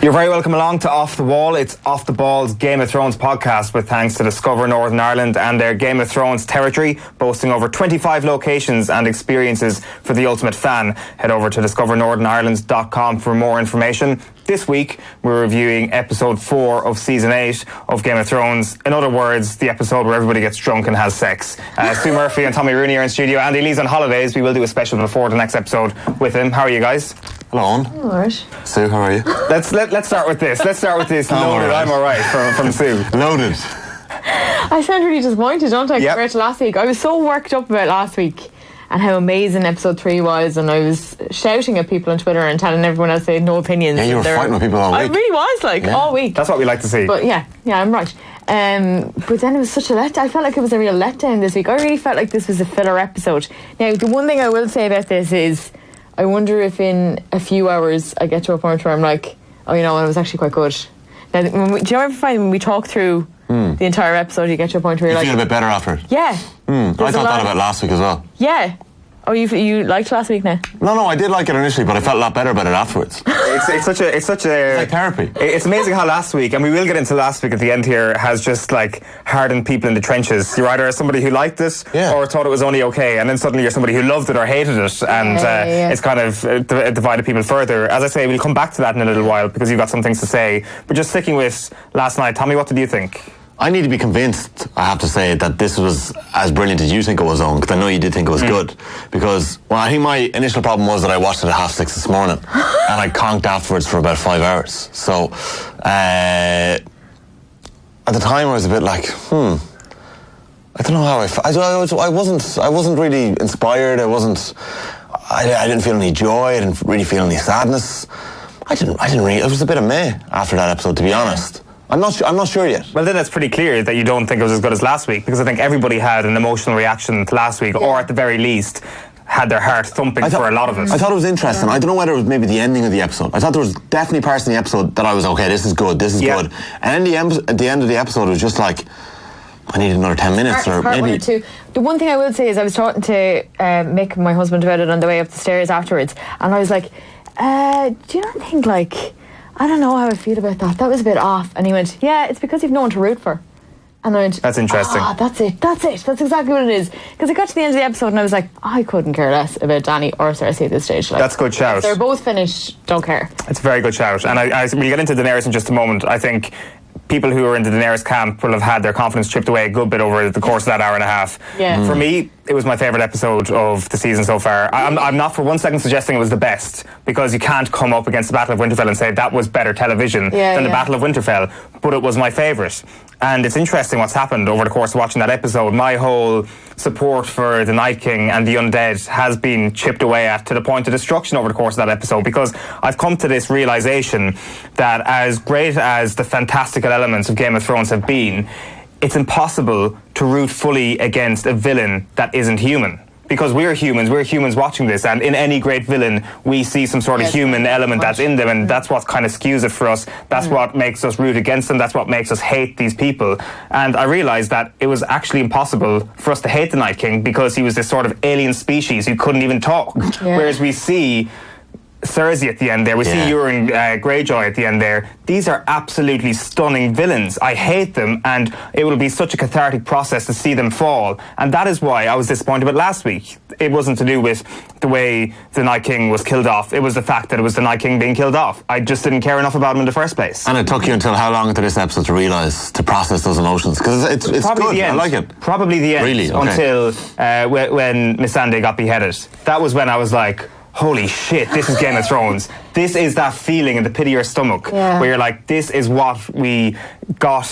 You're very welcome along to Off the Wall. It's Off the Ball's Game of Thrones podcast with thanks to Discover Northern Ireland and their Game of Thrones territory, boasting over 25 locations and experiences for the ultimate fan. Head over to discovernorthernireland.com for more information. This week, we're reviewing episode 4 of season 8 of Game of Thrones. In other words, the episode where everybody gets drunk and has sex. Sue Murphy and Tommy Rooney are in studio. Andy Lee's on holidays. We will do a special before the next episode with him. How are you guys? Hello, Owen. All right. Sue, how are you? Let's start with this. Let's start with this. Loaded, I'm all right, from Sue. Loaded. I sound really disappointed, don't I, Yep. compared to last week? I was so worked up about last week and how amazing episode 3 was, and I was shouting at people on Twitter and telling everyone else they had no opinions. Yeah, you were fighting with people all week. I really was, all week. That's what we like to see. But yeah, I'm right. But then it was such a letdown. I felt like it was a real letdown this week. I really felt like this was a filler episode. Now, the one thing I will say about this is I wonder if in a few hours I get to a point where I'm like, oh, you know what, it was actually quite good. Now, do you ever find when we talk through the entire episode, you get to a point where you're like... You feel a bit better after it? Yeah. I thought that about last week as well. Yeah. Oh, you liked last week now? No, I did like it initially, but I felt a lot better about it afterwards. It's such a... It's like therapy. It's amazing how last week, and we will get into last week at the end here, has just like hardened people in the trenches. You're either somebody who liked it or thought it was only okay, and then suddenly you're somebody who loved it or hated it, and it's kind of divided people further. As I say, we'll come back to that in a little while because you've got some things to say. But just sticking with last night, Tommy, what did you think? I need to be convinced, I have to say, that this was as brilliant as you think it was, Owen, because I know you did think it was good. Because, well, I think my initial problem was that I watched it at 6:30 this morning, and I conked afterwards for about 5 hours. So, at the time I was a bit like, I don't know how I wasn't really inspired. I didn't feel any joy. I didn't really feel any sadness. I didn't really, it was a bit of meh after that episode, to be honest. I'm not sure yet. Well, then it's pretty clear that you don't think it was as good as last week, because I think everybody had an emotional reaction to last week, or at the very least, had their heart thumping for a lot of it. I thought it was interesting. I don't know whether it was maybe the ending of the episode. I thought there was definitely parts in the episode that I was, okay, this is good. And at the end of the episode, it was just like, I need another 10 minutes or maybe... 1 or 2. The one thing I will say is I was talking to Mick, my husband, about it on the way up the stairs afterwards, and I was like, do you not think, like... I don't know how I feel about that. That was a bit off. And he went, yeah, it's because you've no one to root for. And I went, that's interesting. That's it. That's exactly what it is. Because I got to the end of the episode and I was like, I couldn't care less about Dany or Cersei at this stage. Like, that's a good shout. They're both finished, don't care. It's a very good shout. And we'll get into Daenerys in just a moment. I think people who are in the Daenerys camp will have had their confidence chipped away a good bit over the course of that hour and a half. Yeah. For me, it was my favourite episode of the season so far. I'm not for 1 second suggesting it was the best, because you can't come up against the Battle of Winterfell and say that was better television than the Battle of Winterfell, but it was my favourite. And it's interesting what's happened over the course of watching that episode. My whole support for the Night King and the undead has been chipped away at to the point of destruction over the course of that episode, because I've come to this realisation that as great as the fantastical elements of Game of Thrones have been, it's impossible to root fully against a villain that isn't human. Because we're humans watching this, and in any great villain, we see some sort of human element that's in them, and that's what kind of skews it for us. That's what makes us root against them. That's what makes us hate these people. And I realised that it was actually impossible for us to hate the Night King, because he was this sort of alien species who couldn't even talk. Whereas we see Cersei at the end there, we see Euron Greyjoy at the end there. These are absolutely stunning villains. I hate them, and it will be such a cathartic process to see them fall. And that is why I was disappointed with last week. It wasn't to do with the way the Night King was killed off. It was the fact that it was the Night King being killed off. I just didn't care enough about him in the first place. And it took you until how long into this episode to realise, to process those emotions? Because it's probably good, I like it. Probably the end. Really? Okay. Until when Missandei got beheaded. That was when I was like, holy shit, this is Game of Thrones. This is that feeling in the pit of your stomach where you're like, this is what we got,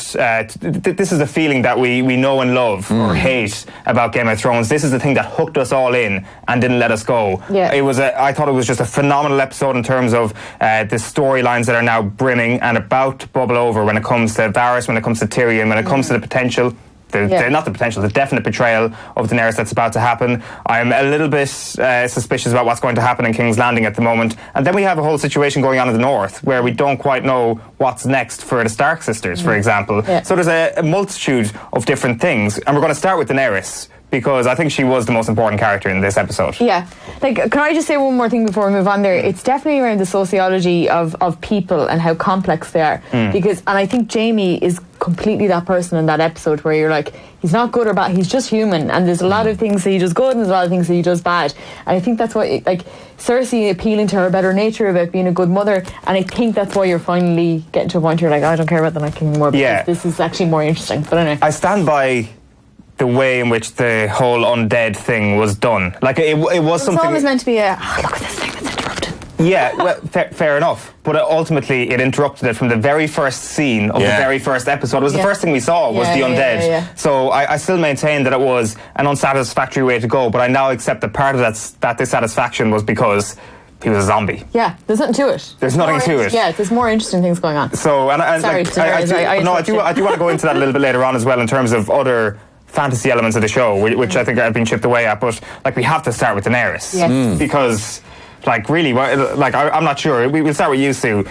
this is the feeling that we know and love or hate about Game of Thrones. This is the thing that hooked us all in and didn't let us go. I thought it was just a phenomenal episode in terms of the storylines that are now brimming and about to bubble over when it comes to Varys, when it comes to Tyrion, when it comes to the potential, not the potential, the definite betrayal of Daenerys that's about to happen. I'm a little bit suspicious about what's going to happen in King's Landing at the moment. And then we have a whole situation going on in the north where we don't quite know what's next for the Stark sisters, for example. So there's a multitude of different things. And we're going to start with Daenerys, because I think she was the most important character in this episode. Yeah. Like, can I just say one more thing before we move on there? It's definitely around the sociology of people and how complex they are. And I think Jaime is completely that person in that episode where you're like, he's not good or bad, he's just human, and there's a lot of things that he does good and there's a lot of things that he does bad. And I think that's why, like, Cersei appealing to her better nature about being a good mother, and I think that's why you're finally getting to a point where you're like, I don't care about the Night King anymore, because this is actually more interesting. But anyway. I stand by the way in which the whole undead thing was done. Like, it was something... It's always meant to be a, look at this thing that's interrupted. Yeah, well, fair enough. But ultimately, it interrupted it from the very first scene of the very first episode. It was the first thing we saw was the undead. Yeah. So I still maintain that it was an unsatisfactory way to go, but I now accept that part of that dissatisfaction was because he was a zombie. Yeah, there's nothing to it. There's nothing to it. Yeah, there's more interesting things going on. So, Sorry, I do want to go into that a little bit later on as well in terms of other fantasy elements of the show, which I think have been chipped away at. But like, we have to start with Daenerys because, like, really, like, I'm not sure. We'll start with you, Sue.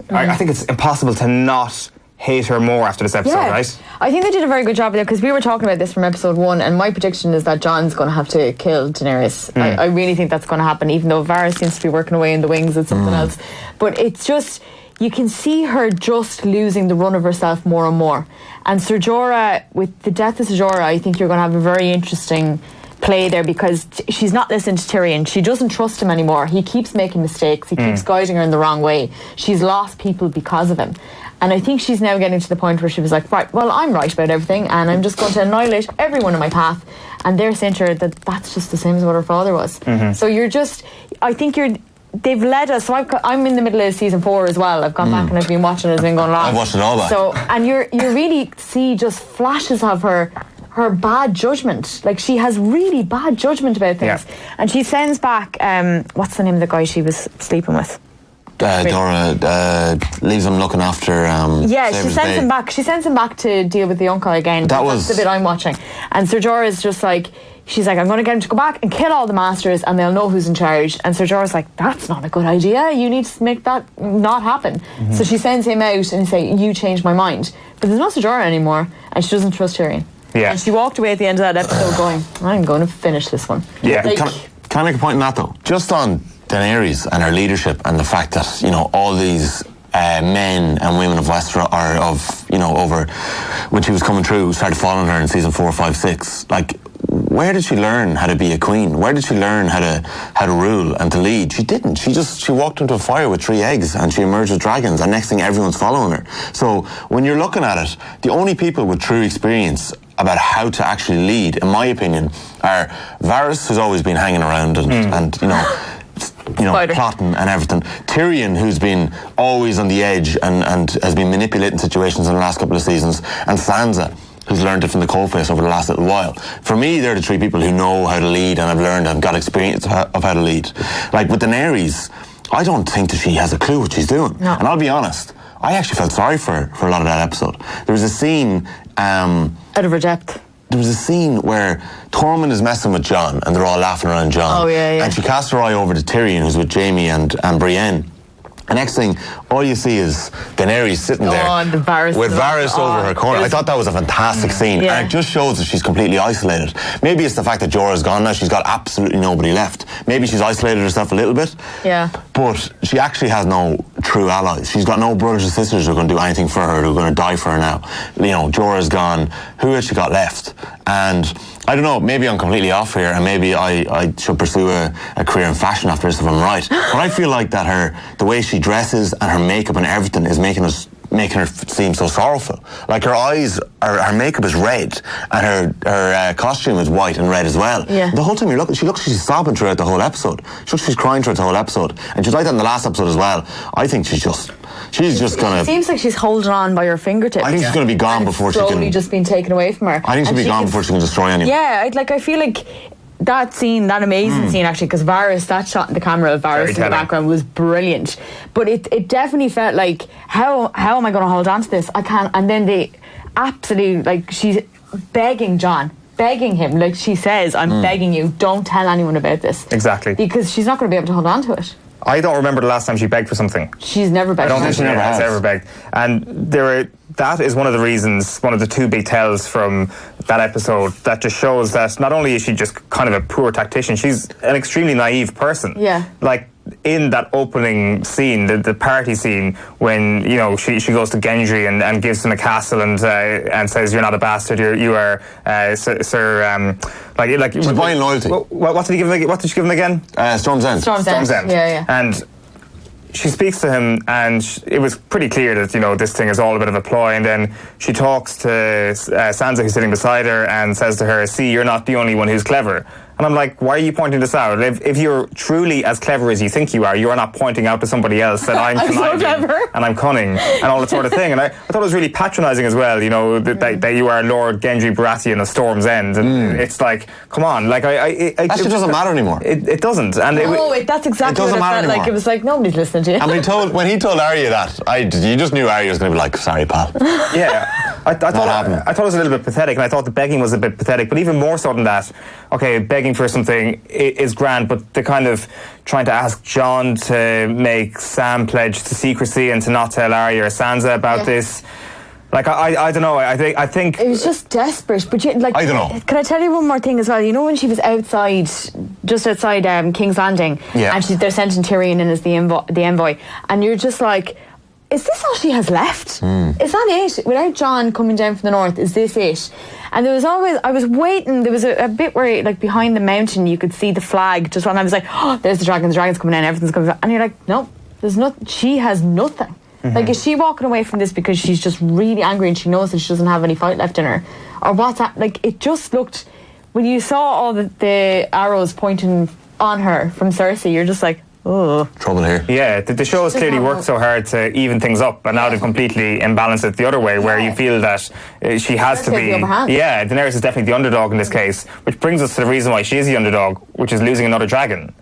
I think it's impossible to not hate her more after this episode, right? I think they did a very good job of it, because we were talking about this from episode 1, and my prediction is that Jon's going to have to kill Daenerys. I really think that's going to happen, even though Varys seems to be working away in the wings at something else. But it's just, you can see her just losing the run of herself more and more. And Ser Jorah, with the death of Ser Jorah, I think you're going to have a very interesting play there, because she's not listening to Tyrion. She doesn't trust him anymore. He keeps making mistakes. He keeps guiding her in the wrong way. She's lost people because of him. And I think she's now getting to the point where she was like, right, well, I'm right about everything, and I'm just going to annihilate everyone in my path. And they're saying to her that that's just the same as what her father was. So you're just, I think they've led us. So I'm in the middle of season 4 as well. I've gone back and I've been watching it. It's been going long. I've watched it all back. So, and you really see just flashes of her bad judgment. Like, she has really bad judgment about things. And she sends back, what's the name of the guy she was sleeping with? Dora leaves him looking after. She sends him back. She sends him back to deal with the uncle again. That's the bit I'm watching. And Ser Jorah is just like, she's like, I'm going to get him to go back and kill all the masters, and they'll know who's in charge. And Ser Jorah's like, that's not a good idea. You need to make that not happen. So she sends him out and say, you changed my mind. But there's no Ser Jorah anymore, and she doesn't trust Tyrion. Yeah. And she walked away at the end of that episode going, I'm going to finish this one. Yeah. Like, can I make a point on that, though? Just on Daenerys and her leadership, and the fact that, you know, all these men and women of Westeros are over when she was coming through, started following her in season 4, 5, 6. Like, where did she learn how to be a queen? Where did she learn how to rule and to lead? She didn't. She walked into a fire with 3 eggs, and she emerged with dragons, and next thing everyone's following her. So when you're looking at it, the only people with true experience about how to actually lead, in my opinion, are Varys, who's always been hanging around and plotting and everything. Tyrion, who's been always on the edge and has been manipulating situations in the last couple of seasons, and Sansa, who's learned it from the coalface over the last little while. For me, they're the 3 people who know how to lead and have learned and got experience of how to lead. Like with Daenerys, I don't think that she has a clue what she's doing. No. And I'll be honest, I actually felt sorry for her for a lot of that episode. There was a scene... out of her depth. There was a scene where Tormund is messing with Jon, and they're all laughing around Jon. Oh, yeah. And she casts her eye over to Tyrion, who's with Jaime and Brienne. And next thing, all you see is Daenerys sitting there with Varys over her corner. I thought that was a fantastic scene. Yeah. And it just shows that she's completely isolated. Maybe it's the fact that Jorah's gone now. She's got absolutely nobody left. Maybe she's isolated herself a little bit. Yeah. But she actually has no true allies. She's got no brothers and sisters who are going to do anything for her, who are going to die for her now. You know, Jorah's gone. Who has she got left? And I don't know, maybe I'm completely off here, and maybe I should pursue a career in fashion after this if I'm right. But I feel like that the way she dresses and her makeup and everything is making her seem so sorrowful. Like her eyes, her makeup is red, and her costume is white and red as well. Yeah. The whole time you're looking, she looks like she's sobbing throughout the whole episode. She looks like she's crying throughout the whole episode. And she's like that in the last episode as well. I think she's just gonna... It seems like she's holding on by her fingertips. I think she's gonna be gone before she can... slowly just being taken away from her. I think she'll be gone before she can destroy anyone. Yeah, I feel like that scene, that amazing scene actually, because Varys, that shot in the camera of Varys in the background was brilliant. But it definitely felt like, how am I going to hold on to this? I can't. And then they absolutely, like, she's begging Jon, begging him, like she says, I'm begging you, don't tell anyone about this. Exactly. Because she's not going to be able to hold on to it. I don't remember the last time she begged for something. She's never begged. I don't think she has ever begged. And there that is one of the reasons, one of the two big tells from that episode that just shows that not only is she just kind of a poor tactician, she's an extremely naive person. Yeah. Like, in that opening scene, the party scene, when she goes to Gendry and gives him a castle and says, "You're not a bastard. You are Sir." She's buying loyalty. What did he give him? What did she give him again? Storm's End. Storm's End. Yeah. And she speaks to him, and it was pretty clear that this thing is all a bit of a ploy. And then she talks to Sansa, who's sitting beside her, and says to her, "See, you're not the only one who's clever." And I'm like, why are you pointing this out? If you're truly as clever as you think you are not pointing out to somebody else that I'm conniving so clever. and I'm cunning and all that sort of thing. And I thought it was really patronising as well, that you are Lord Gendry Baratheon of Storm's End. And it's like, come on. Like, that shit doesn't matter anymore. It doesn't. And that's exactly what it felt like. It was like, nobody's listening to you. And when he told Arya that, you just knew Arya was going to be like, sorry, pal. Yeah. I thought it was a little bit pathetic, and I thought the begging was a bit pathetic, but even more so than that, okay, begging for something is grand, but the kind of trying to ask Jon to make Sam pledge to secrecy and to not tell Arya or Sansa about this, like, I don't know, I think it was just desperate. But I don't know. Can I tell you one more thing as well? When she was just outside King's Landing, and they're sending Tyrion in as the envoy, and you're just like, is this all she has left? Is that it? Without Jon coming down from the north, is this it? And there was always, I was waiting, there was a bit where, like, behind the mountain, you could see the flag just when I was like, oh, there's the dragon's coming in, everything's coming in. And you're like, no, she has nothing. Like, is she walking away from this because she's just really angry and she knows that she doesn't have any fight left in her? Or what's that? Like, it just looked, when you saw all the arrows pointing on her from Cersei, you're just like, oh. Trouble here. Yeah, the show has clearly worked so hard to even things up, and now they've completely imbalanced it the other way, where you feel that she has to be. Yeah, Daenerys is definitely the underdog in this case, which brings us to the reason why she is the underdog, which is losing another dragon.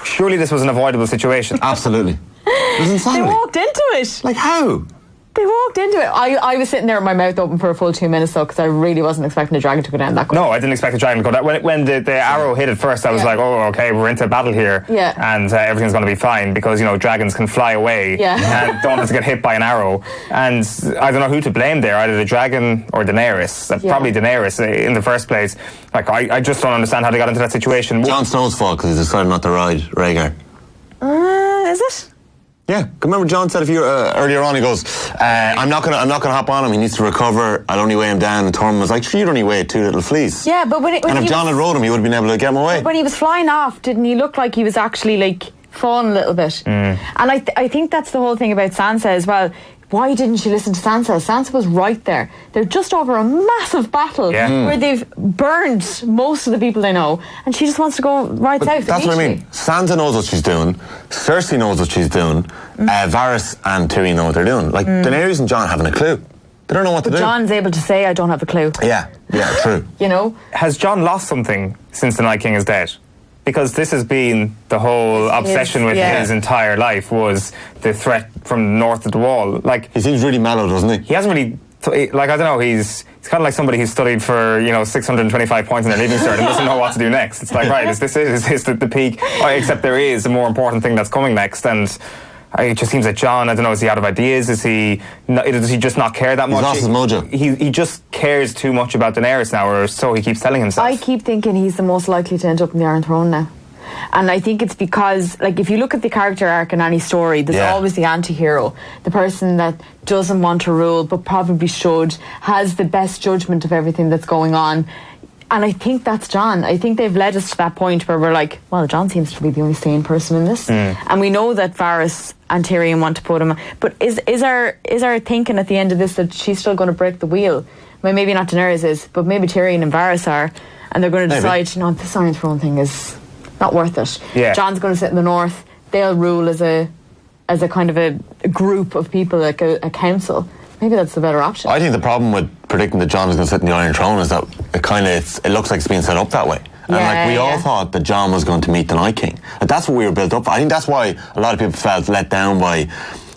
Surely this was an avoidable situation. Absolutely. It was insanity. They walked into it. Like, how? They walked into it. I was sitting there with my mouth open for a full 2 minutes though, because I really wasn't expecting the dragon to go down that quick. No, I didn't expect the dragon to go down. When the arrow hit it first, I was like, oh, okay, we're into battle here. Yeah. And everything's going to be fine, because, dragons can fly away and don't have to get hit by an arrow. And I don't know who to blame there, either the dragon or Daenerys. Probably Daenerys in the first place. Like, I just don't understand how they got into that situation. Jon Snow's fault, because he decided not to ride Rhaegar. Is it? Yeah, remember Jon said earlier on, he goes, I'm not gonna hop on him, he needs to recover, I'll only weigh him down. And Tormund was like, sure, you'd only weigh 2 little fleas. Yeah, but when if Jon had rode him, he would have been able to get him away. When he was flying off, didn't he look like he was actually, like, falling a little bit? And I think that's the whole thing about Sansa as well. Why didn't she listen to Sansa? Sansa was right there. They're just over a massive battle where they've burned most of the people they know, and she just wants to go right south. That's what I mean. Sansa knows what she's doing. Cersei knows what she's doing. Varys and Tyrion know what they're doing. Like, Daenerys and Jon haven't a clue. They don't know what to do. Jon's able to say, I don't have a clue. Yeah, true. Has Jon lost something since the Night King is dead? Because this has been the whole obsession with his entire life, was the threat from the north of the wall. Like, he seems really mellow, doesn't he? He hasn't really, I don't know, he's kind of like somebody who's studied for, 625 points in their leaving cert and doesn't know what to do next. It's like, right, is this the peak? Except there is a more important thing that's coming next, and it just seems that Jon, I don't know, is he out of ideas? Does he just not care that much? He's lost his mojo. He just cares too much about Daenerys now, or so he keeps telling himself. I keep thinking he's the most likely to end up in the Iron Throne now. And I think it's because, like, if you look at the character arc in any story, there's always the anti-hero, the person that doesn't want to rule but probably should, has the best judgment of everything that's going on. And I think that's Jon. I think they've led us to that point where we're like, well, Jon seems to be the only sane person in this. And we know that Varys and Tyrion want to put him. But is our thinking at the end of this that she's still going to break the wheel? Well, maybe not Daenerys is, but maybe Tyrion and Varys are. And they're going to decide, this Iron Throne thing is not worth it. Yeah. Jon's going to sit in the north. They'll rule as a kind of a group of people, like a council. Maybe that's the better option. I think the problem with predicting that Jon is going to sit in the Iron Throne is that it looks like it's being set up that way. And we all thought that Jon was going to meet the Night King. That's what we were built up for. I think that's why a lot of people felt let down by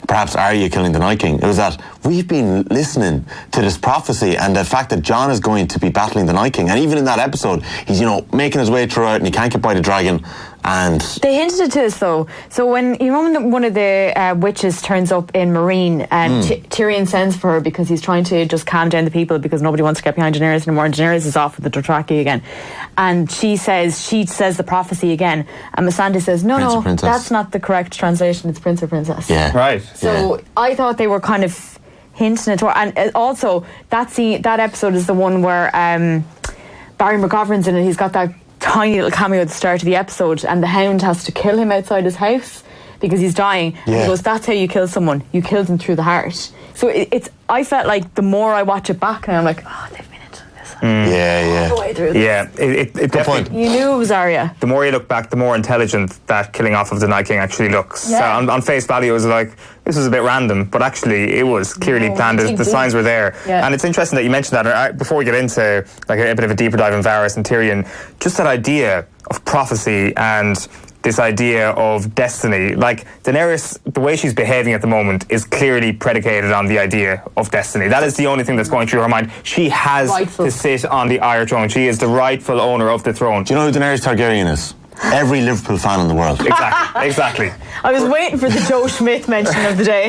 perhaps Arya killing the Night King. It was that we've been listening to this prophecy and the fact that Jon is going to be battling the Night King. And even in that episode, he's, making his way through it and he can't get by the dragon. And they hinted it to us though. So when one of the witches turns up in Marine, and Tyrion sends for her because he's trying to just calm down the people because nobody wants to get behind Daenerys anymore, and Daenerys is off with the Dothraki again. And she says the prophecy again, and Missandei says, no, that's not the correct translation. It's prince or princess. Yeah, right. So I thought they were kind of hinting it to her, and also that episode is the one where Barry McGovern's in it. He's got that tiny little cameo at the start of the episode, and the Hound has to kill him outside his house because he's dying. And he goes, that's how you kill someone. You kill them through the heart. So I felt like the more I watch it back, and I'm like, oh, they've been into this. All the way through this. Yeah, it definitely. You knew it was Arya. The more you look back, the more intelligent that killing off of the Night King actually looks. Yeah. On face value, it was like, this was a bit random, but actually it was clearly planned. The signs were there. Yeah. And it's interesting that you mentioned that. Before we get into like a bit of a deeper dive in Varys and Tyrion, just that idea of prophecy and this idea of destiny. Like Daenerys, the way she's behaving at the moment is clearly predicated on the idea of destiny. That is the only thing that's going through her mind. She has to sit on the Iron Throne. She is the rightful owner of the throne. Do you know who Daenerys Targaryen is? Every Liverpool fan in the world. Exactly. I was waiting for the Joe Schmidt mention of the day.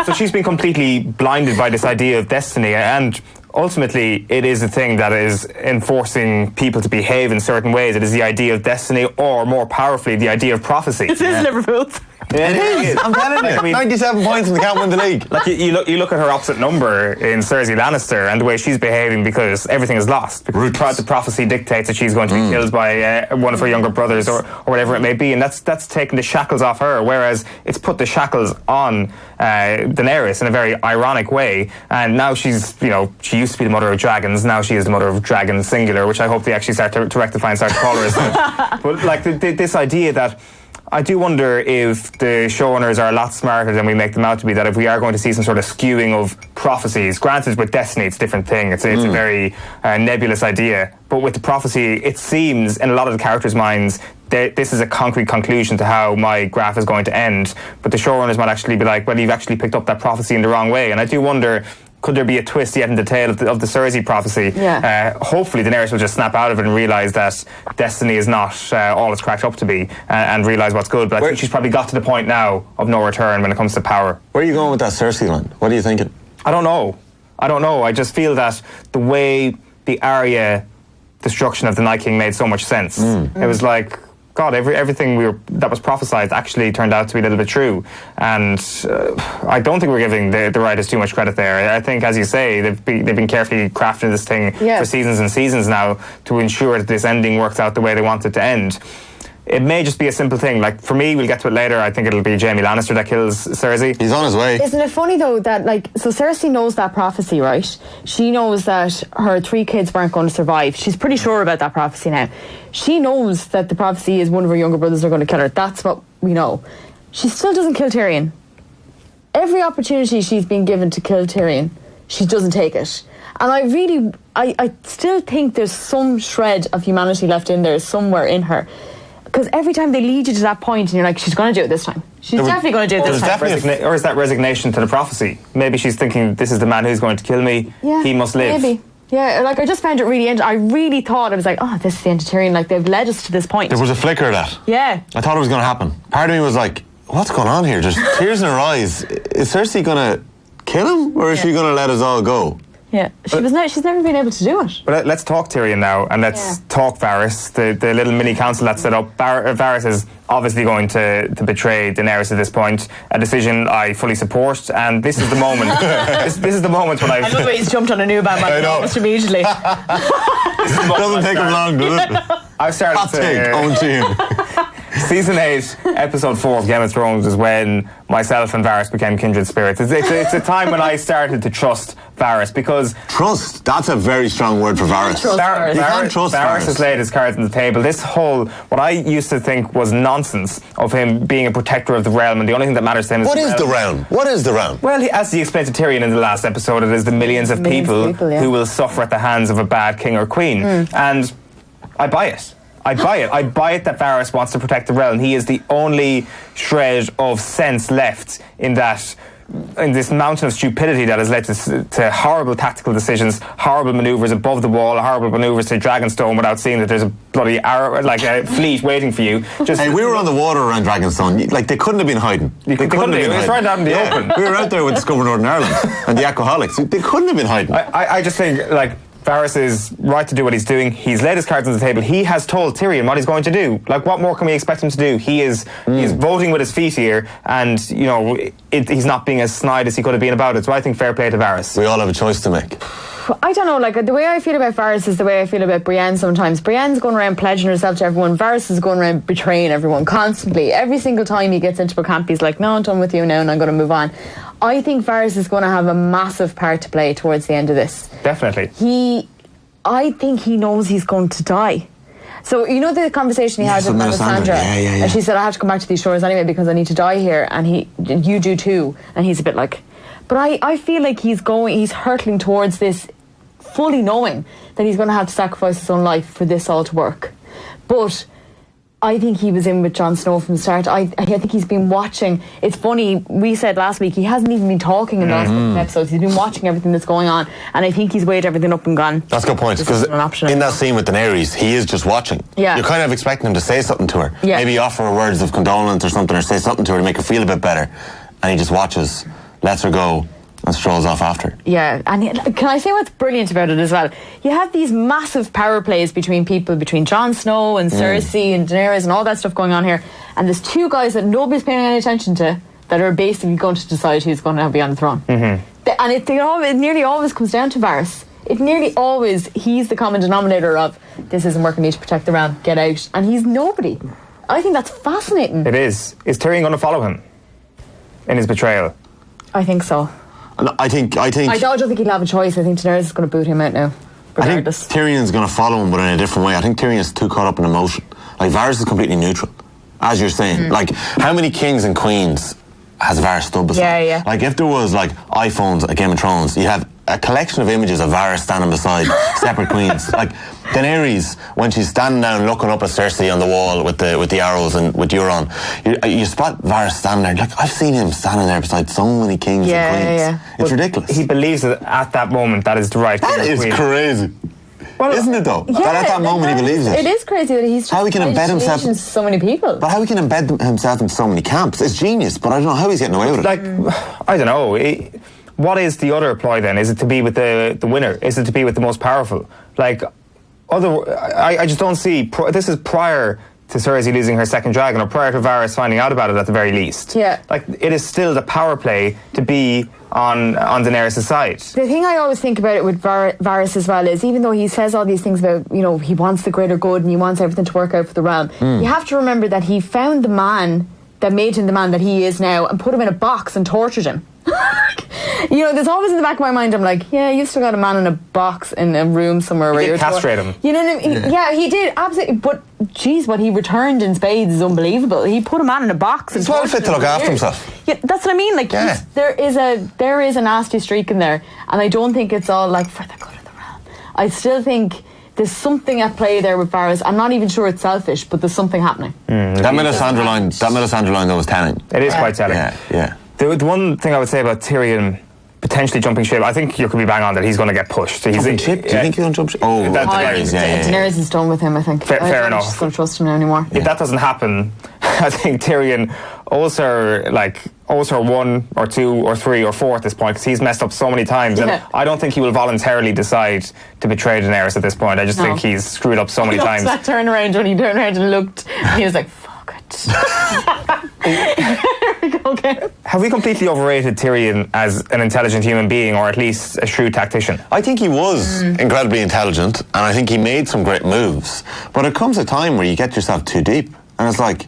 So she's been completely blinded by this idea of destiny, and ultimately it is a thing that is enforcing people to behave in certain ways. It is the idea of destiny, or more powerfully, the idea of prophecy. This is Liverpool. Yeah, It is. I'm telling you. 97 points and they can't win the league. Like you look at her opposite number in Cersei Lannister and the way she's behaving because everything is lost. Because the prophecy dictates that she's going to be killed by one of her younger brothers or whatever it may be, and that's taken the shackles off her. Whereas it's put the shackles on Daenerys in a very ironic way. And now she's, she used to be the mother of dragons. Now she is the mother of dragons singular, which I hope they actually start to rectify and start to call her as such. But like this idea that. I do wonder if the showrunners are a lot smarter than we make them out to be, that if we are going to see some sort of skewing of prophecies, granted with Destiny it's a different thing, it's a very nebulous idea, but with the prophecy it seems in a lot of the characters' minds this is a concrete conclusion to how my graph is going to end, but the showrunners might actually be like, well, you've actually picked up that prophecy in the wrong way. And I do wonder, could there be a twist yet in the tail of the Cersei prophecy? Yeah. Hopefully Daenerys will just snap out of it and realise that destiny is not all it's cracked up to be, and realise what's good. But I think she's probably got to the point now of no return when it comes to power. Where are you going with that Cersei line? What are you thinking? I don't know. I just feel that the way the Arya destruction of the Night King made so much sense. It was like, God, everything that was prophesied actually turned out to be a little bit true, and I don't think we're giving the writers too much credit there. I think, as you say, they've been carefully crafting this thing for seasons and seasons now to ensure that this ending works out the way they want it to end. It may just be a simple thing. Like, for me, we'll get to it later, I think it'll be Jaime Lannister that kills Cersei. He's on his way. Isn't it funny, though, that, so Cersei knows that prophecy, right? She knows that her 3 kids weren't going to survive. She's pretty sure about that prophecy now. She knows that the prophecy is one of her younger brothers are going to kill her. That's what we know. She still doesn't kill Tyrion. Every opportunity she's been given to kill Tyrion, she doesn't take it. And I still think there's some shred of humanity left in there somewhere in her. Because every time they lead you to that point and you're like, she's going to do it this time. She's definitely going to do it this time. Or is that resignation to the prophecy? Maybe she's thinking, this is the man who's going to kill me. Yeah, he must live. Maybe. Yeah, I just found it really interesting. I really thought, I was like, oh, this is the end of Tyrion. Like, they've led us to this point. There was a flicker of that. Yeah. I thought it was going to happen. Part of me was like, what's going on here? There's tears in her eyes. Is Cersei going to kill him, or is she going to let us all go? Yeah, she's never been able to do it. But let's talk Tyrion now, and let's talk Varys, the little mini council that's set up. Varys is obviously going to betray Daenerys at this point, a decision I fully support, and this is the moment. this is the moment when I love the way he's jumped on a new bandwagon almost immediately. Doesn't take him long, does it? I've started Hot take, own team. Season 8, Episode 4 of Game of Thrones is when myself and Varys became kindred spirits. It's a time when I started to trust Varys, because... Trust? That's a very strong word for Varys. You can't trust Varys. Varys has laid his cards on the table. This whole, what I used to think was nonsense of him being a protector of the realm, and the only thing that matters to him is What is the realm? What is the realm? Well, as he explained to Tyrion in the last episode, it is the millions of people who will suffer at the hands of a bad king or queen. And I buy it. I buy it that Varys wants to protect the realm. He is the only shred of sense left in that this mountain of stupidity that has led to horrible tactical decisions, horrible manoeuvres above the wall, horrible manoeuvres to Dragonstone without seeing that there's a bloody a fleet waiting for you. Hey, we were on the water around Dragonstone. Like, they couldn't have been hiding. They couldn't have been hiding. It was right out in the open. We were out there with Discover Northern Ireland and the Alcoholics. They couldn't have been hiding. I just think, like, Varys is right to do what he's doing. He's laid his cards on the table. He has told Tyrion what he's going to do. Like, what more can we expect him to do? He is voting with his feet here, and, you know, he's not being as snide as he could have been about it. So I think fair play to Varys. We all have a choice to make. I don't know, like, the way I feel about Varys is the way I feel about Brienne sometimes. Brienne's going around pledging herself to everyone. Varys is going around betraying everyone constantly. Every single time he gets into a camp, he's like, no, I'm done with you now and I'm going to move on. I think Varys is going to have a massive part to play towards the end of this. Definitely. I think he knows he's going to die. So, you know the conversation he had with Melisandre? Yeah. And she said, I have to come back to these shores anyway because I need to die here. And you do too. And he's a bit like... But I feel like he's hurtling towards this fully knowing that he's going to have to sacrifice his own life for this all to work. But I think he was in with Jon Snow from the start. I think he's been watching. It's funny, we said last week he hasn't even been talking in the last couple of episodes. He's been watching everything that's going on, and I think he's weighed everything up and gone. That's a good point, because in that scene with Daenerys, he is just watching. Yeah. You're kind of expecting him to say something to her. Yeah. Maybe offer words of condolence or something, or say something to her to make her feel a bit better. And he just watches, lets her go, and strolls off after. Yeah, and can I say what's brilliant about it as well? You have these massive power plays between Jon Snow and Cersei and Daenerys and all that stuff going on here, and there's two guys that nobody's paying any attention to that are basically going to decide who's going to be on the throne. And it nearly always comes down to Varys. It nearly always, he's the common denominator of, this isn't working, need to protect the realm, get out. And he's nobody. I think that's fascinating. It is. Is Tyrion going to follow him in his betrayal? I think so. I don't think he'll have a choice. I think Daenerys is going to boot him out now. Regardless. I think Tyrion's going to follow him, but in a different way. I think Tyrion's too caught up in emotion. Like, Varys is completely neutral, as you're saying. Like, how many kings and queens has Varys stood beside? Yeah. Like, if there was, like, iPhones at Game of Thrones, you have a collection of images of Varys standing beside separate queens. Like, Daenerys, when she's standing down looking up at Cersei on the wall with the arrows and with Euron, you spot Varys standing there. Like, I've seen him standing there beside so many kings and queens. Yeah. It's ridiculous. He believes that at that moment that is the right That is crazy. Well, isn't it though? Yeah, that at that moment he believes it. It is crazy that he's how he can embed himself into so many people. But how he can embed himself into so many camps? It's genius, but I don't know how he's getting away with it. Like, I don't know. What is the other ploy then? Is it to be with the winner? Is it to be with the most powerful? Like, I just don't see. This is prior to Cersei losing her second dragon, or prior to Varys finding out about it at the very least. Yeah. Like, it is still the power play to be on Daenerys' side. The thing I always think about it with Varys as well is, even though he says all these things about, you know, he wants the greater good and he wants everything to work out for the realm, you have to remember that he found the man that made him the man that he is now and put him in a box and tortured him. You know, there's always in the back of my mind, I'm like, yeah, you've still got a man in a box in a room somewhere where you're castrate him. You know what I mean? Yeah, he did, absolutely. But, geez, what he returned in spades is unbelievable. He put a man in a box. He's well fit to look after himself. Yeah, that's what I mean. Like, there is a nasty streak in there, and I don't think it's all like for the good of the realm. I still think there's something at play there with Varys. I'm not even sure it's selfish, but there's something happening. That Melisandre line though was telling. It is quite telling. Yeah. The one thing I would say about Tyrion potentially jumping ship, I think you could be bang on that he's going to get pushed. Jumping ship? Do you think he's going to jump ship? Oh, Daenerys is done with him, I think. Fair enough. She's going to trust him now anymore. If that doesn't happen, I think Tyrion owes her 1 or 2 or 3 or 4 at this point, because he's messed up so many times. And I don't think he will voluntarily decide to betray Daenerys at at this point. I just think he's screwed up so many times. That turnaround when he turned around and looked, and he was like, fuck it. Okay. Have we completely overrated Tyrion as an intelligent human being, or at least a shrewd tactician? I think he was incredibly intelligent, and I think he made some great moves. But it comes a time where you get yourself too deep, and it's like,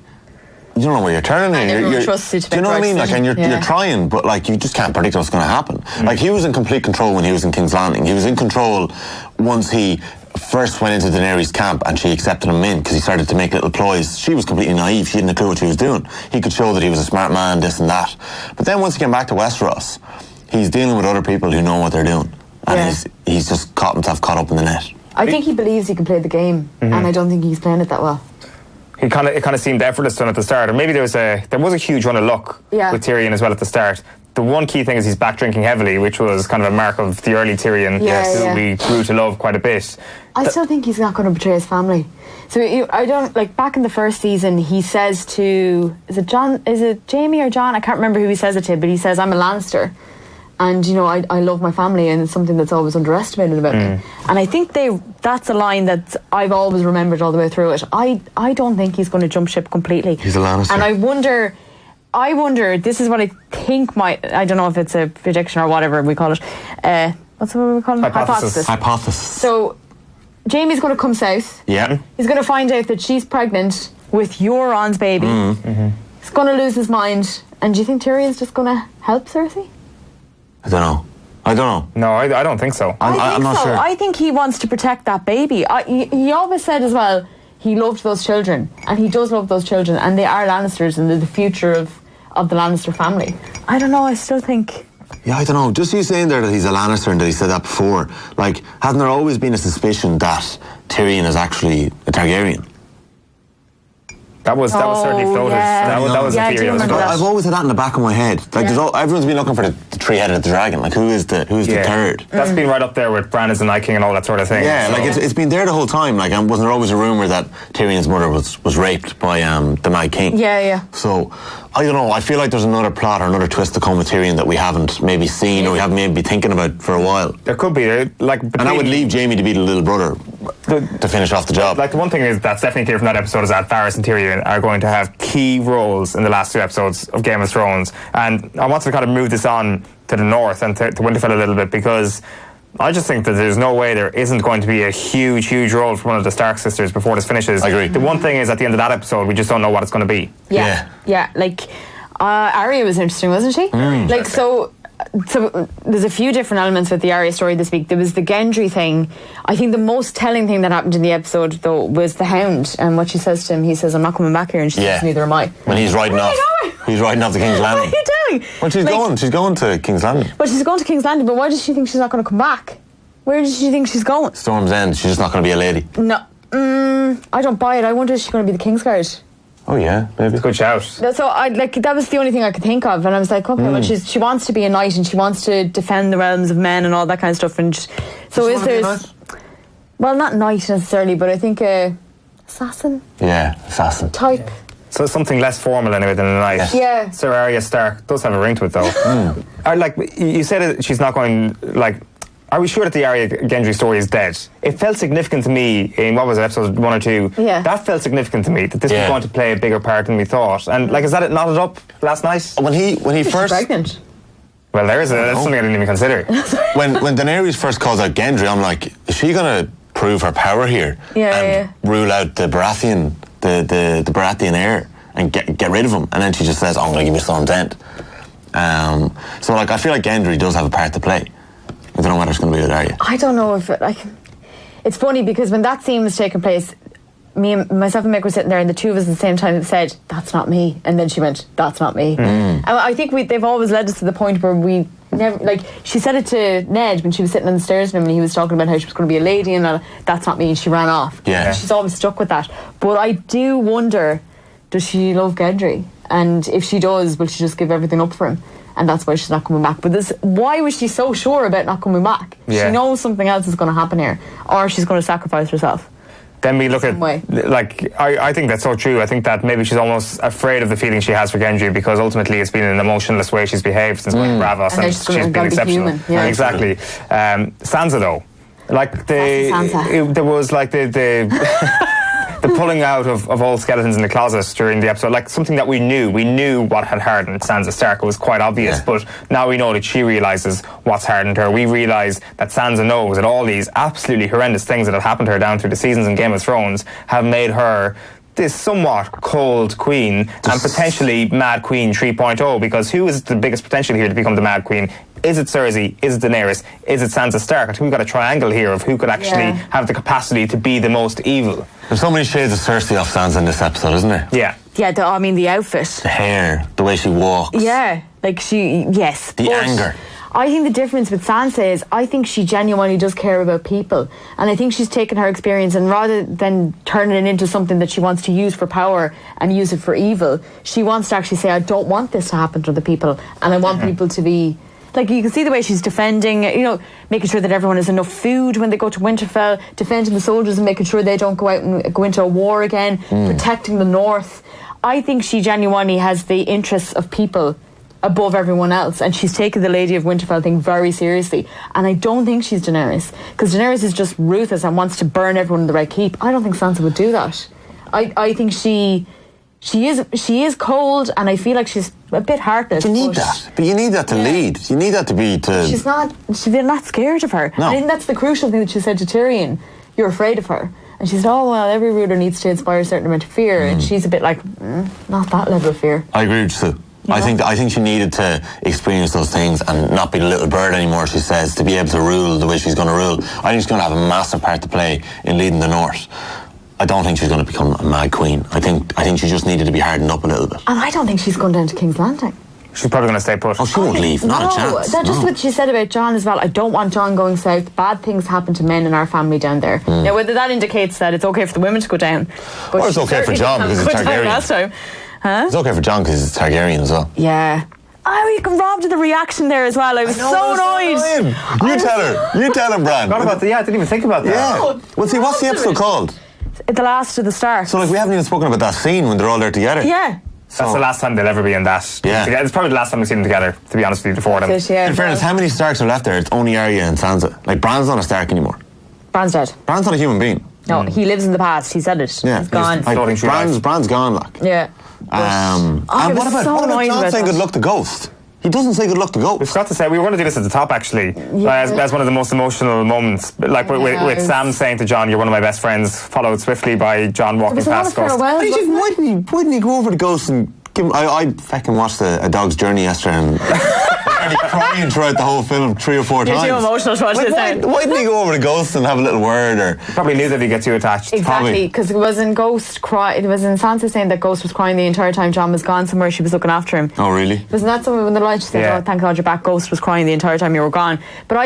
you don't know where you're turning. And everyone trusts you to do you know what I mean? Like, and you're trying, but like, you just can't predict what's going to happen. Like, he was in complete control when he was in King's Landing. He was in control once he first went into Daenerys' camp and she accepted him in, because he started to make little ploys. She was completely naive. She didn't have a clue what she was doing. He could show that he was a smart man, this and that. But then once he came back to Westeros, he's dealing with other people who know what they're doing. And he's just caught himself caught up in the net. I think he believes he can play the game, and I don't think he's playing it that well. It kind of seemed effortless to him at the start, or maybe there was a huge run of luck with Tyrion as well at the start. The one key thing is he's back drinking heavily, which was kind of a mark of the early Tyrion, who we grew to love quite a bit. I still think he's not going to betray his family. So I don't like. Back in the first season, he says to is it Jaime or John? I can't remember who he says it to, but he says, "I'm a Lannister, and I love my family, and it's something that's always underestimated about me." And I think that's a line that I've always remembered all the way through it. I don't think he's going to jump ship completely. He's a Lannister. And I wonder, this is what I think I don't know if it's a prediction or whatever we call it. What's what we call it? Hypothesis. So Jamie's going to come south. Yeah. He's going to find out that she's pregnant with Euron's baby. He's going to lose his mind. And do you think Tyrion's just going to help Cersei? I don't know. No, I don't think so. I'm not sure. I think he wants to protect that baby. He always said as well he loved those children, and he does love those children, and they are Lannisters, and they're the future of the Lannister family. I don't know. I still think. Yeah, I don't know. Just you saying there that he's a Lannister and that he said that before, like, hasn't there always been a suspicion that Tyrion is actually a Targaryen? That was certainly floated. Yeah. That was a theory. I've always had that in the back of my head. Like, everyone's been looking for the three-headed dragon. Like, who's the third? That's been right up there with Bran as the Night King and all that sort of thing. Yeah, so. Like it's been there the whole time. Like, wasn't there always a rumor that Tyrion's mother was raped by the Night King? Yeah. So I don't know. I feel like there's another plot or another twist to come with Tyrion that we haven't maybe seen or we haven't maybe been thinking about for a while. There could be, and that would leave Jaime to be the little brother to finish off the job. Like, the one thing is that's definitely clear from that episode is that Varys and Tyrion are going to have key roles in the last 2 episodes of Game of Thrones. And I wanted to kind of move this on to the north and to Winterfell a little bit, because I just think that there's no way there isn't going to be a huge role for one of the Stark sisters before this finishes. I agree. The one thing is, at the end of that episode, we just don't know what it's going to be. Yeah. Like, Arya was interesting, wasn't she? Like, so there's a few different elements with the Arya story this week. There was the Gendry thing. I think the most telling thing that happened in the episode, though, was the Hound and what she says to him. He says, "I'm not coming back here," and she says, "Neither am I." When he's riding off. He's riding off to King's Landing. What are you doing? Well, she's going to King's Landing. But she's going to King's Landing, but why does she think she's not going to come back? Where does she think she's going? Storm's End. She's just not going to be a lady. No. I don't buy it. I wonder if she's going to be the Kingsguard. Oh yeah, maybe. Good shout. So that was the only thing I could think of, and I was like, okay, well, she wants to be a knight and she wants to defend the realms of men and all that kind of stuff. And so is there? Well, not knight necessarily, but I think assassin. Yeah, assassin type. So something less formal anyway than a knight. Yeah. Sir Arya Stark does have a ring to it, though. Like, you said that she's not going, like. Are we sure that the Arya Gendry story is dead? It felt significant to me in, what was it, episode 1 or 2? Yeah. That felt significant to me, that this was going to play a bigger part than we thought. And, like, is that it knotted up last night? When he first... She's pregnant. Well, that's something I didn't even consider. when Daenerys first calls out Gendry, I'm like, is she going to prove her power here? And rule out the Baratheon, the Baratheon heir and get rid of him? And then she just says, I'm going to give you Storm's End. So, like, I feel like Gendry does have a part to play. I don't know whether it's going to be with Arya. I don't know if it's funny because when that scene was taking place, myself and Mick were sitting there, and the two of us at the same time said, "That's not me," and then she went, "That's not me." And I think they've always led us to the point where we never, like, she said it to Ned when she was sitting on the stairs with him, and he was talking about how she was going to be a lady, and that's not me, and she ran off. Yeah, and she's always stuck with that. But I do wonder, does she love Gendry? And if she does, will she just give everything up for him? And that's why she's not coming back. But why was she so sure about not coming back? Yeah. She knows something else is going to happen here, or she's going to sacrifice herself. Then we look at, like, I think that's so true. I think that maybe she's almost afraid of the feeling she has for Gendry, because ultimately it's been an emotionless way she's behaved since going to Bravos, and she's been exceptional. Yeah. Exactly. Sansa, though, like there was like the pulling out of all skeletons in the closet during the episode, like something that we knew what had hardened Sansa Stark. It was quite obvious, but now we know that she realises what's hardened her. We realise that Sansa knows that all these absolutely horrendous things that have happened to her down through the seasons in Game of Thrones have made her this somewhat cold queen and potentially Mad Queen 3.0, because who is the biggest potential here to become the Mad Queen? Is it Cersei? Is it Daenerys? Is it Sansa Stark? I think we've got a triangle here of who could actually have the capacity to be the most evil. There's so many shades of Cersei off Sansa in this episode, isn't there? Yeah. Yeah, the outfit. The hair, the way she walks. Yeah, like the anger. I think the difference with Sansa is I think she genuinely does care about people, and I think she's taken her experience and rather than turning it into something that she wants to use for power and use it for evil, she wants to actually say, I don't want this to happen to other people, and I want people to be... Like, you can see the way she's defending, making sure that everyone has enough food when they go to Winterfell, defending the soldiers and making sure they don't go out and go into a war again, protecting the North. I think she genuinely has the interests of people above everyone else, and she's taken the Lady of Winterfell thing very seriously. And I don't think she's Daenerys, because Daenerys is just ruthless and wants to burn everyone in the Red Keep. I don't think Sansa would do that. I think she is cold, and I feel like she's a bit heartless. You need that, but you need that to lead. You need that to be to. They're not scared of her. No. I think that's the crucial thing that she said to Tyrion. You're afraid of her, and she said, "Oh well, every ruler needs to inspire a certain amount of fear," and she's a bit like, not that level of fear. I agree with you, Sue. I think she needed to experience those things and not be the little bird anymore, she says, to be able to rule the way she's going to rule. I think she's going to have a massive part to play in leading the North. I don't think she's going to become a mad queen. I think she just needed to be hardened up a little bit. And I don't think she's going down to King's Landing. She's probably going to stay put. Oh, she won't leave. Not a chance. That's just what she said about Jon as well. I don't want Jon going south. Bad things happen to men in our family down there. Now, whether that indicates that it's okay for the women to go down. But or it's okay for Jon because he's Targaryen. Last time. Huh? It's okay for Jon because he's Targaryen as well. Yeah. Oh, you can rob to the reaction there as well. I was so annoyed. You tell him, Bran. I didn't even think about that. Yeah. Well, see, what's the episode called? The last of the start. So, we haven't even spoken about that scene when they're all there together. Yeah. That's the last time they'll ever be in that. Yeah. It's probably the last time we've seen them together, to be honest with you, before them. In fairness, how many Starks are left there? It's only Arya and Sansa. Like, Bran's not a Stark anymore. Bran's dead. Bran's not a human being. No, he lives in the past. He said it. Yeah. He's gone. Bran's gone, like. Yeah. And what about Jon saying good luck to Ghost? He doesn't say good luck to Ghost. We've got to say, we were going to do this at the top, actually, as one of the most emotional moments. Like with Sam saying to Jon, "You're one of my best friends," followed swiftly by Jon walking past Ghost. Why didn't he go over to Ghost and give him... I fucking watched A Dog's Journey yesterday and... crying throughout the whole film 3 or 4 times. You're too emotional to watch this now. Why didn't he go over to Ghost and have a little word? Or probably knew that he'd get too attached. Exactly, because it was in Sansa saying that Ghost was crying the entire time Jon was gone somewhere. She was looking after him. Oh, really? Wasn't that something when the light she said, "Oh, thank God you're back." Ghost was crying the entire time you were gone. But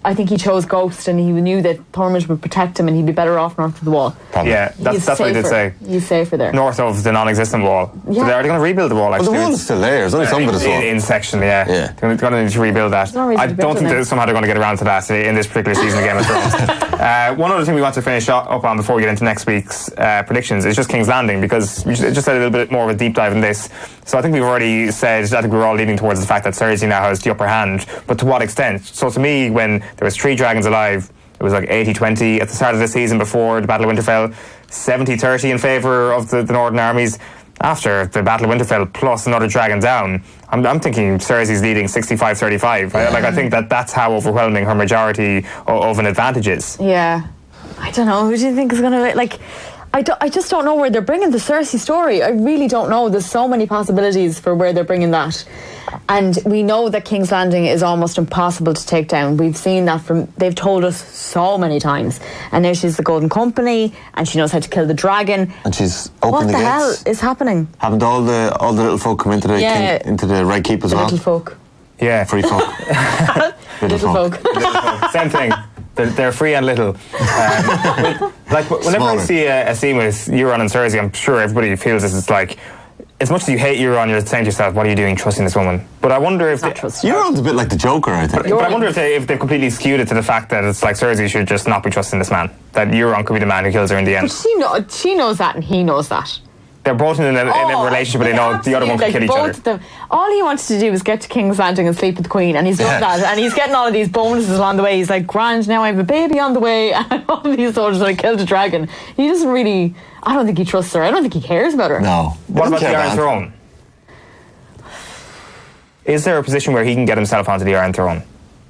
I think he chose Ghost, and he knew that Tormund would protect him and he'd be better off north of the wall. Probably. Yeah, that's what he did say. He's safer there. North of the non-existent wall. Yeah. So they're going to rebuild the wall, actually. Well, the wall is still there. There's only some of it as well. In section, yeah. They're going to need to rebuild that. I don't think that somehow they're going to get around to that in this particular season of Game of Thrones. One other thing we want to finish up on before we get into next week's predictions is just King's Landing, because we just had a little bit more of a deep dive in this. So I think we've already said, I think we're all leaning towards the fact that Cersei now has the upper hand, but to what extent? So to me, when there was 3 dragons alive, it was like 80-20 at the start of the season before the Battle of Winterfell, 70-30 in favour of the Northern armies. After the Battle of Winterfell plus another dragon down, I'm thinking Cersei's leading 65-35. I think that's how overwhelming her majority of an advantage is. Yeah. I don't know. Who do you think is going to... I just don't know where they're bringing the Cersei story. I really don't know. There's so many possibilities for where they're bringing that. And we know that King's Landing is almost impossible to take down. We've seen that they've told us so many times. And now she's the Golden Company, and she knows how to kill the dragon. And she's opened the gates. What the hell is happening? Haven't all the little folk come into the Red Keep as well? Little folk. Yeah. Free folk. Little folk. Same thing. They're free and little. Whenever I see a scene with Euron and Cersei, I'm sure everybody feels this. It's like, as much as you hate Euron, you're saying to yourself, what are you doing trusting this woman? But I wonder if... Euron's a bit like the Joker, I think. But I wonder if they've completely skewed it to the fact that it's like Cersei should just not be trusting this man. That Euron could be the man who kills her in the end. But she knows that and he knows that. They're both in a relationship, but they know the other one can kill each other. Of them. All he wants to do is get to King's Landing and sleep with the Queen, and he's done that, and he's getting all of these bonuses along the way. He's like, grand, now I have a baby on the way, and all of these soldiers that I killed a dragon. He doesn't really... I don't think he trusts her. I don't think he cares about her. No. What about the Iron Throne? Is there a position where he can get himself onto the Iron Throne?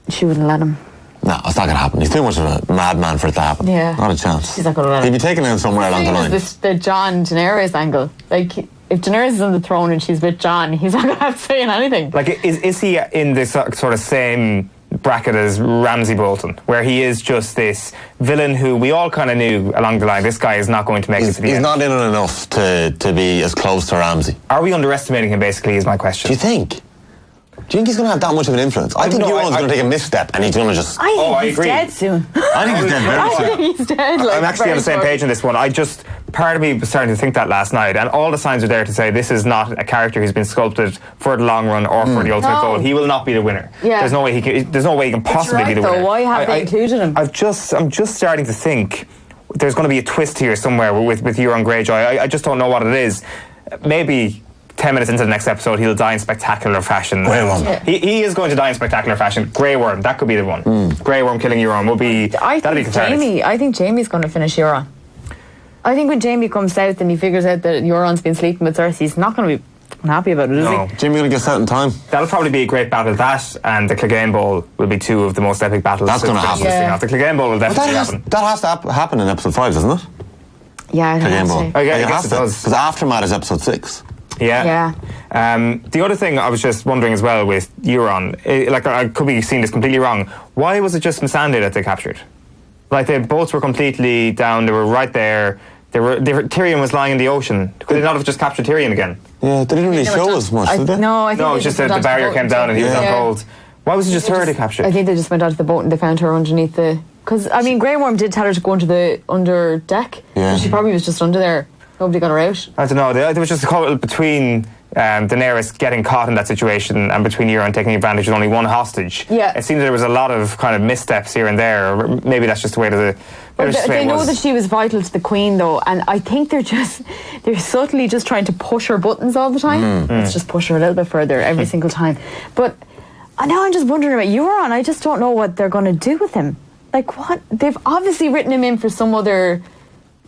She wouldn't let him. No, it's not going to happen. He's too much of a madman for it to happen. Yeah. Not a chance. She's not going to let him. He'd be taken out somewhere along the line. The Jon Daenerys angle. Like, if Daenerys is on the throne and she's with Jon, he's not going to have to say anything. Like, is he in this sort of same bracket as Ramsay Bolton, where he is just this villain who we all kind of knew along the line, this guy is not going to make it to the end. He's not in it enough to be as close to Ramsay. Are we underestimating him, basically, is my question. Do you think? Do you think he's going to have that much of an influence? I think Euron's going to take a misstep and he's going to just... I think he's agree. dead soon. I think he's dead very soon. I think he's dead. I'm actually on the same page in this one. Part of me was starting to think that last night, and all the signs are there to say this is not a character who's been sculpted for the long run or for the ultimate goal. He will not be the winner. Yeah. There's no way he can possibly be the winner. Why have they included him? I'm just starting to think there's going to be a twist here somewhere with Euron Greyjoy. I just don't know what it is. Maybe 10 minutes into the next episode, he'll die in spectacular fashion. Grey Worm. Yeah. He is going to die in spectacular fashion. Grey Worm, that could be the one. Grey Worm killing Euron will be... that'll be cathartic. I think Jaime's going to finish Euron. I think when Jaime comes south and he figures out that Euron's been sleeping with Cersei, he's not going to be happy about it, is he? Jaime going to get set in time. That'll probably be a great battle. That and the Clegane Bowl will be two of the most epic battles. That's going to happen. Yeah. The Clegane Bowl will definitely happen. That has to happen in episode 5, doesn't it? Yeah, I Clegane think Bowl. so. I guess it does. Because Aftermath is episode 6. Yeah. The other thing I was just wondering as well with Euron, I could be seeing this completely wrong. Why was it just Missandei that they captured? Like they both were completely down. They were right there. Tyrion was lying in the ocean. Could they not have just captured Tyrion again? Yeah, they didn't really show us much, did they? No, I think No, it was just that the barrier came down and he was on hold. Why was it just her they captured? I think they just went onto the boat and they found her underneath the... Because, I mean, Grey Worm did tell her to go into the under deck. Yeah. So she probably was just under there. Nobody got her out. I don't know. There was just a call between Daenerys getting caught in that situation and between Euron taking advantage of only one hostage. Yeah. It seems there was a lot of kind of missteps here and there. Or maybe that's just the way They know that she was vital to the Queen, though, and I think they're subtly just trying to push her buttons all the time. Let's just push her a little bit further every single time. But now I'm just wondering about Euron. I just don't know what they're going to do with him. Like, what? They've obviously written him in for some other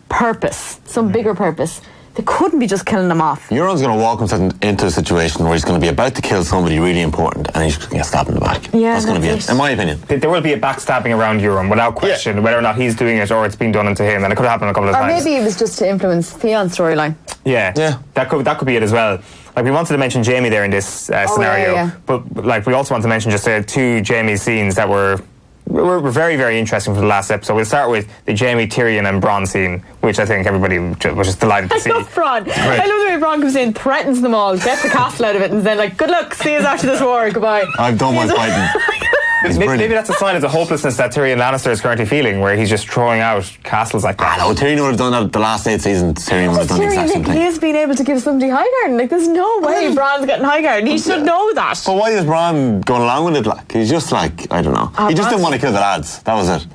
purpose, some bigger purpose. They couldn't be just killing him off. Euron's going to walk himself into a situation where he's going to be about to kill somebody really important and he's going to get stabbed in the back. Yeah, that's going to be it, in my opinion. There will be a backstabbing around Euron without question, whether or not he's doing it or it's being done into him, and it could happen a couple of times. Or maybe it was just to influence Theon's storyline. Yeah, that could be it as well. Like, we wanted to mention Jaime there in this scenario, but like we also want to mention just two Jaime scenes that were very, very interesting for the last episode. We'll start with the Jaime, Tyrion and Bronn scene, which I think everybody was just delighted to see. I love Bronn. I love the way Bronn comes in, threatens them all, gets the castle out of it, and then like, good luck, see us after this war, goodbye. I don't mind fighting. Maybe that's a sign of the hopelessness that Tyrion Lannister is currently feeling, where he's just throwing out castles like that. I know, Tyrion would have done that the last 8 seasons. Tyrion would have done the exact same thing. He has been able to give somebody Highgarden. Like, there's no way Bronn's getting Highgarden. He should know that. But why is Bronn going along with it? Like, he's just like, I don't know. He just didn't want to kill the lads. That was it.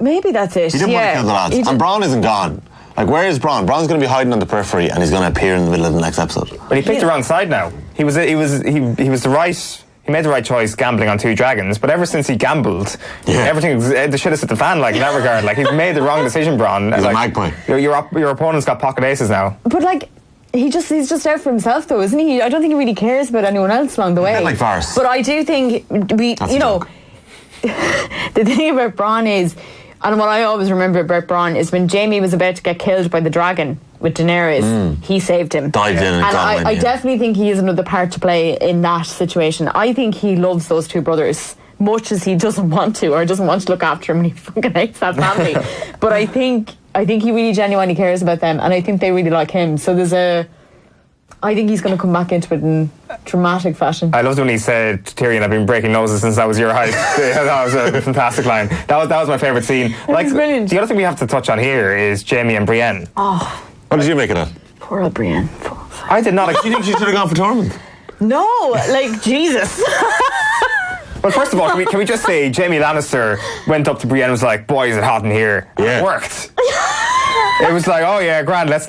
Maybe that's it. He didn't want to kill the lads. And Bronn isn't gone. Like, where is Bronn? Bronn's going to be hiding on the periphery, and he's going to appear in the middle of the next episode. But he picked the wrong side now. He was the right. He made the right choice gambling on 2 dragons, but ever since he gambled, the shit has hit the fan, like, in that regard. Like, he's made the wrong decision, Bronn. He's like, a magpie. Your opponent's got pocket aces now. But like, he's just out for himself, though, isn't he? I don't think he really cares about anyone else along the way. A bit like Varys. But I do think the thing about Bronn is, and what I always remember about Bronn is when Jaime was about to get killed by the dragon with Daenerys, he saved him. Dived in and got him in, I definitely think he has another part to play in that situation. I think he loves those 2 brothers much as he doesn't want to, or doesn't want to look after him, and he fucking hates that family. But I think he really genuinely cares about them, and I think they really like him. So I think he's going to come back into it in dramatic fashion. I loved when he said to Tyrion, I've been breaking noses since that was your height. That was a fantastic line. That was my favourite scene. That was brilliant. The other thing we have to touch on here is Jaime and Brienne. Oh, What did you make of that? poor old Brienne. I did not. Do you think she should have gone for Tormund? No, like, Jesus. Well, first of all, can we just say Jaime Lannister went up to Brienne and was like, "Boy, is it hot in here?" Yeah. It worked. It was like, "Oh yeah, grand. Let's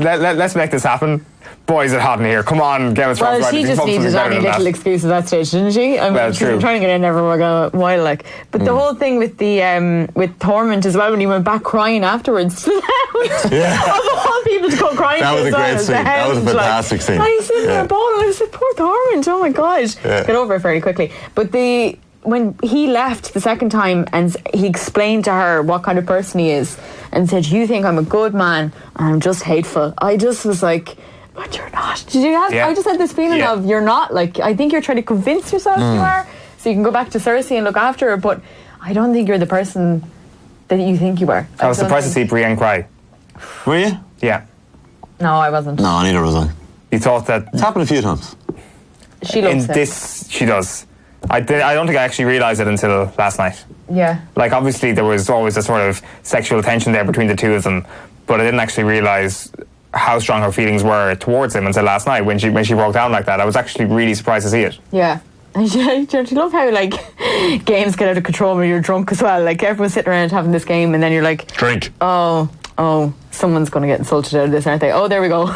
make this happen." Boy, is it hot in here? Come on, Game of Thrones. Well, she just needed any little excuse at that stage, didn't she? I mean, she was trying to get in there for a while, like. But the whole thing with with Tormund as well, when he went back crying afterwards, of all people to go crying. That was a great scene. That was a fantastic scene. I was sitting there bawling. I was like, poor Tormund. Oh my god, get over it very quickly. But when he left the second time and he explained to her what kind of person he is and said, "You think I'm a good man and I'm just hateful," I just was like, but you're not. Did you have? I just had this feeling of you're not. Like, I think you're trying to convince yourself you are, so you can go back to Cersei and look after her. But I don't think you're the person that you think you are. I was surprised to see Brienne cry. Were you? Yeah. No, I wasn't. No, neither was I. You thought that It's happened a few times. She loves in it. this she does. I don't think I actually realised it until last night. Yeah. Like, obviously, there was always a sort of sexual tension there between the two of them, but I didn't actually realise how strong her feelings were towards him until last night when she broke down like that. I was actually really surprised to see it. Yeah. And don't you love how, like, games get out of control when you're drunk as well? Like, everyone's sitting around having this game, and then you're like... Drink. Oh, someone's going to get insulted out of this, aren't they? Oh, there we go.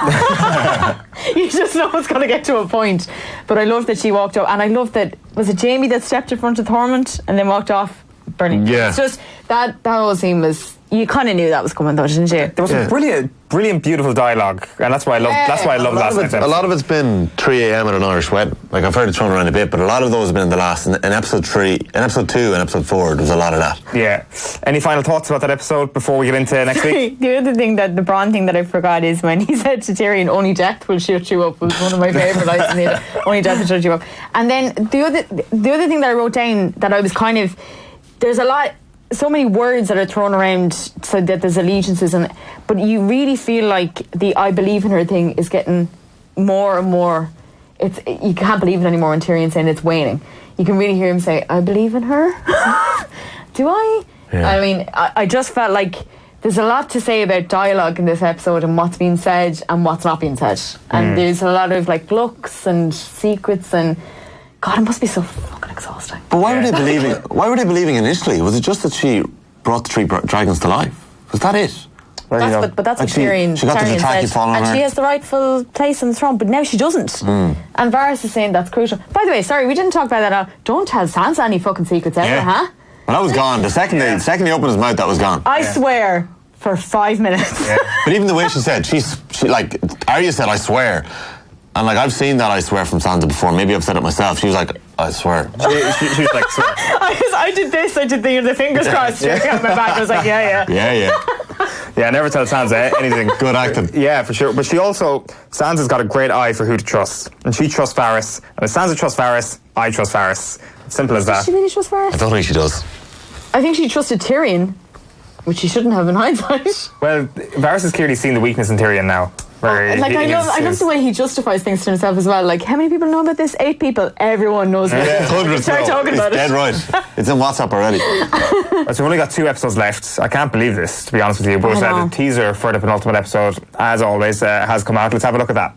You just know it's going to get to a point. But I love that she walked up, and I love that, was it Jamie that stepped in front of Thormund and then walked off? Brilliant. Yeah. It's just, that whole scene was, you kind of knew that was coming though, didn't you? There was some brilliant, beautiful dialogue, and that's why I love last night's episode. A lot of it's been 3 a.m. at an Irish wedding. Like, I've heard it thrown around a bit, but a lot of those have been in the last, in episode 3, in episode 2 and episode 4, there was a lot of that. Yeah. Any final thoughts about that episode before we get into next week? The other thing, the Bronn thing that I forgot is when he said to Tyrion, only death will shut you up, was one of my favourite lines in it. Only death will shut you up. And then the other thing that I wrote down that I was kind of, there's so many words that are thrown around so that there's allegiances, but you really feel like the I believe in her thing is getting more and more. You can't believe it anymore when Tyrion's saying it's waning. You can really hear him say, I believe in her. Do I? Yeah. I mean, I just felt like there's a lot to say about dialogue in this episode and what's being said and what's not being said. And there's a lot of like looks and secrets and God, it must be so fucking exhausting. But why were they believing? Why were they believing initially? Was it just that she brought the 3 dragons to life? Was that it? But that's what Tyrion she got the said, falling on and her. she has the rightful place on the throne, but now she doesn't. And Varys is saying that's crucial. By the way, sorry, we didn't talk about that at all. Don't tell Sansa any fucking secrets ever, huh? Well, that was gone. The second he opened his mouth, that was gone. I swear, for 5 minutes. Yeah. But even the way she said, she like Arya said, I swear. And like, I've seen that I swear from Sansa before. Maybe I've said it myself. She was like, I swear. She was like, swear. I did this. I did the fingers crossed. Yeah. On my back. I was like, yeah. Yeah, never tell Sansa anything. Good acting. Yeah, for sure. But Sansa's got a great eye for who to trust. And she trusts Varys. And if Sansa trusts Varys, I trust Varys. Simple as that. Does she really trust Varys? I don't think she does. I think she trusted Tyrion, which she shouldn't have in hindsight. Well, Varys has clearly seen the weakness in Tyrion now. I love the way he justifies things to himself as well. Like, how many people know about this? 8 people. Everyone knows about it. Hundreds. Start talking about it. Dead right. It's in WhatsApp already. So we've only got 2 episodes left. I can't believe this, to be honest with you. But the teaser for the penultimate episode, as always, has come out. Let's have a look at that.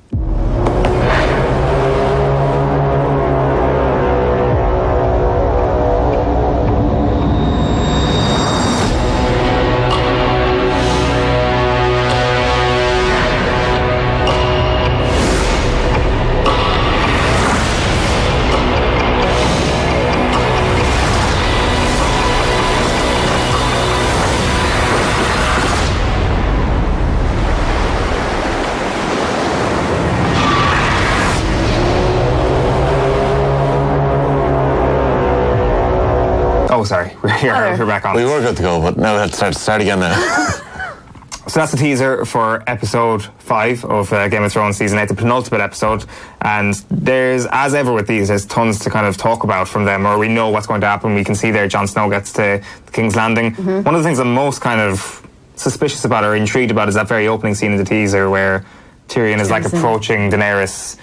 Oh, sorry. We're back on. We were good to go, but now we have to start again now. So that's the teaser for episode 5 of Game of Thrones season 8, the penultimate episode. And there's, as ever with these, there's tons to kind of talk about from them, or we know what's going to happen. We can see there Jon Snow gets to the King's Landing. One of the things I'm most kind of suspicious about or intrigued about is that very opening scene in the teaser where Tyrion is like approaching Daenerys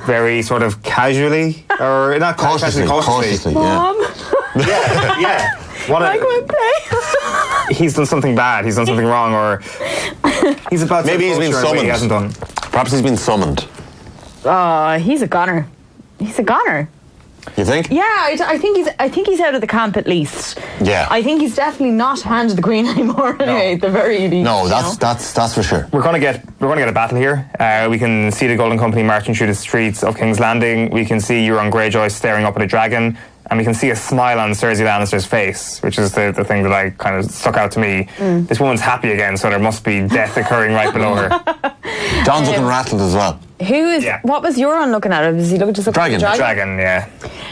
very sort of casually, or not cautiously. Mom. Yeah. What he's done something bad. He's done something wrong, or he's about to. Maybe he's been summoned. He hasn't done. Perhaps he's been summoned. He's a goner. He's a goner. You think? Yeah, I think he's out of the camp at least. Yeah. I think he's definitely not Hand of the Queen anymore. Anyway, at the very least. No, that's for sure. We're gonna get a battle here. We can see the Golden Company marching through the streets of King's Landing. We can see Euron Greyjoy staring up at a dragon. And we can see a smile on Cersei Lannister's face, which is the thing that I kind of stuck out to me. This woman's happy again, so there must be death occurring right below her. John's looking rattled as well. What was Euron looking at? Was he looking just looking at the Dragon, yeah.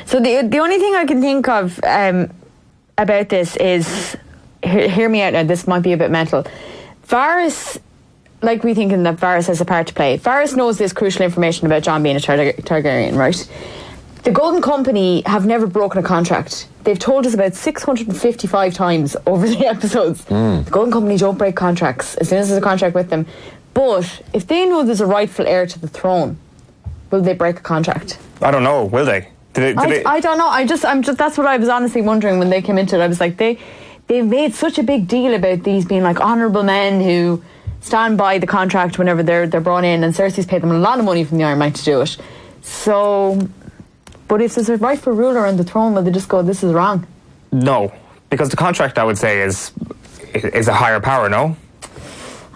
So the only thing I can think of about this is, hear me out now, this might be a bit mental. Varys, like we thinking that Varys has a part to play. Varys knows this crucial information about Jon being a Targaryen, right? The Golden Company have never broken a contract. They've told us about 655 times over the episodes. The Golden Company don't break contracts as soon as there's a contract with them. But if they know there's a rightful heir to the throne, will they break a contract? I don't know, will they? I don't know. I'm just. That's what I was honestly wondering when they came into it. I was like, they made such a big deal about these being like honourable men who stand by the contract whenever they're brought in, and Cersei's paid them a lot of money from the Iron Mike to do it. So, but if there's a rightful ruler on the throne, will they just go, this is wrong? No, because the contract, I would say, is a higher power. No.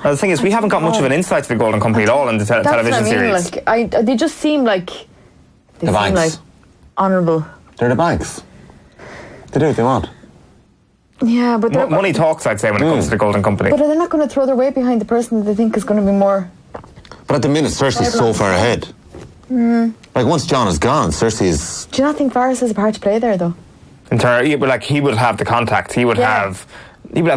Well, the thing is, we haven't got much of an insight to the Golden Company at all in the television series. Like, they just seem like honourable. They're the banks. They do what they want. Yeah, but money talks, I'd say, when it comes to the Golden Company. But are they not going to throw their weight behind the person that they think is going to be more? But at the minute, Cersei's so far ahead. Like, once Jon is gone, Cersei is... Do you not think Varys has a part to play there, though? He would have the contact. He would have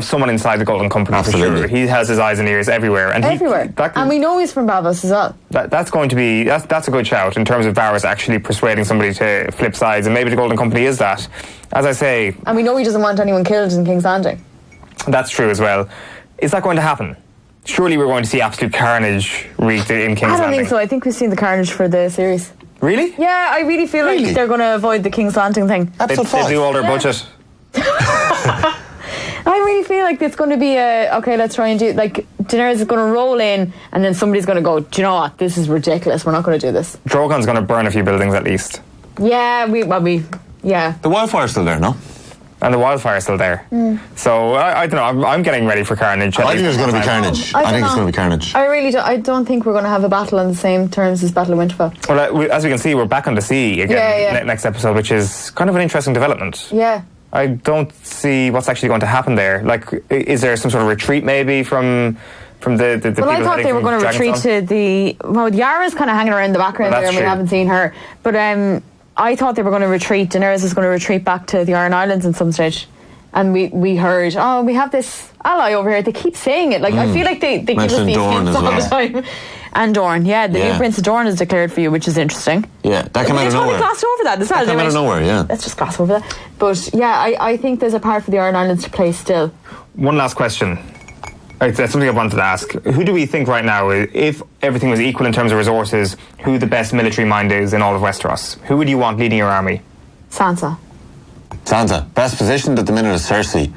someone inside the Golden Company. Absolutely. For sure. He has his eyes and ears everywhere. And and we know he's from Bravos as well. That's a good shout in terms of Varys actually persuading somebody to flip sides, and maybe the Golden Company is that. As I say... And we know he doesn't want anyone killed in King's Landing. That's true as well. Is that going to happen? Surely we're going to see absolute carnage wreaked in King's Landing. I don't think so. I think we've seen the carnage for the series. Really? Yeah, I really feel like they're going to avoid the King's Landing thing. They do all their budget. I really feel like it's going to be okay, let's try and do, like, Daenerys is going to roll in and then somebody's going to go, do you know what, this is ridiculous, we're not going to do this. Drogon's going to burn a few buildings at least. Yeah, yeah. The wildfire's still there, no? And the wildfire's still there. So, I don't know, I'm getting ready for carnage. I think there's going to be carnage. I think it's going to be carnage. I really don't. I don't think we're going to have a battle on the same terms as Battle of Winterfell. Well, as we can see, we're back on the sea again next episode, which is kind of an interesting development. Yeah. I don't see what's actually going to happen there. Like, is there some sort of retreat maybe from the people? Well, I thought they were going to retreat to the... Well, Yara's kind of hanging around the background there and we haven't seen her. But I thought they were going to retreat. Daenerys was going to retreat back to the Iron Islands at some stage. And we heard, we have this ally over here. They keep saying it. Like, I feel like they give us these hints all the time. And Dorne, the new Prince of Dorne is declared for you, which is interesting. Yeah, that came out of nowhere. They glossed over that. That came out of nowhere, yeah. Let's just gloss over that. But yeah, I think there's a part for the Iron Islands to play still. One last question. That's something I wanted to ask. Who do we think right now, if everything was equal in terms of resources, who the best military mind is in all of Westeros? Who would you want leading your army? Sansa. Best positioned at the minute is Cersei,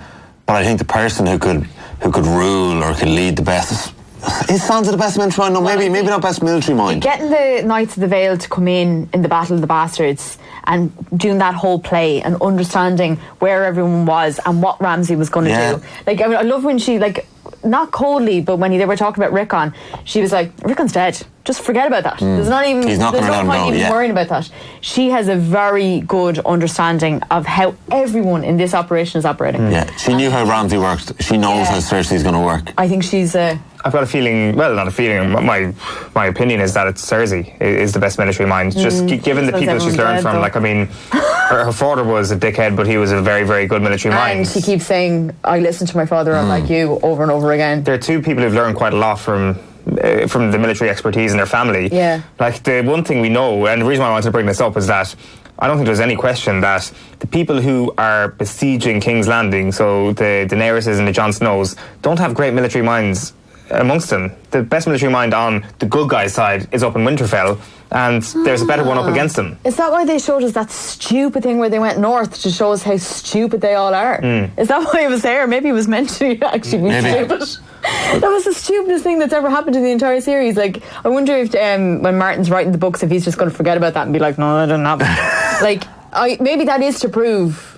but I think the person who could rule or could lead the best is Sansa the best military mind? No, maybe not best military mind. Getting the Knights of the Vale to come in the Battle of the Bastards and doing that whole play and understanding where everyone was and what Ramsay was going to do. Like, I love when she, like, not coldly, but when they were talking about Rickon, she was like, Rickon's dead. Just forget about that. There's no point even worrying about that. She has a very good understanding of how everyone in this operation is operating. Yeah, she knew how Ramsay worked. She knows how Cersei's going to work. I think she's... I've got a feeling, well, not a feeling, my opinion is that it's Cersei is the best military mind. Just given the people she's learned from, like, I mean, her father was a dickhead, but he was a very, very good military mind. And she keeps saying, I listened to my father unlike you, over and over again. There are two people who've learned quite a lot from the military expertise in their family. Yeah. Like, the one thing we know, and the reason why I wanted to bring this up is that I don't think there's any question that the people who are besieging King's Landing, so the Daenerys and the Jon Snows, don't have great military minds amongst them. The best military mind on the good guy's side is up in Winterfell, and there's a better one up against them. Is that why they showed us that stupid thing where they went north to show us how stupid they all are? Is that why it was there? Maybe it was meant to actually be stupid. That was the stupidest thing that's ever happened in the entire series. Like, I wonder if when Martin's writing the books, if he's just going to forget about that and be like, no, that didn't happen. Like, maybe that is to prove,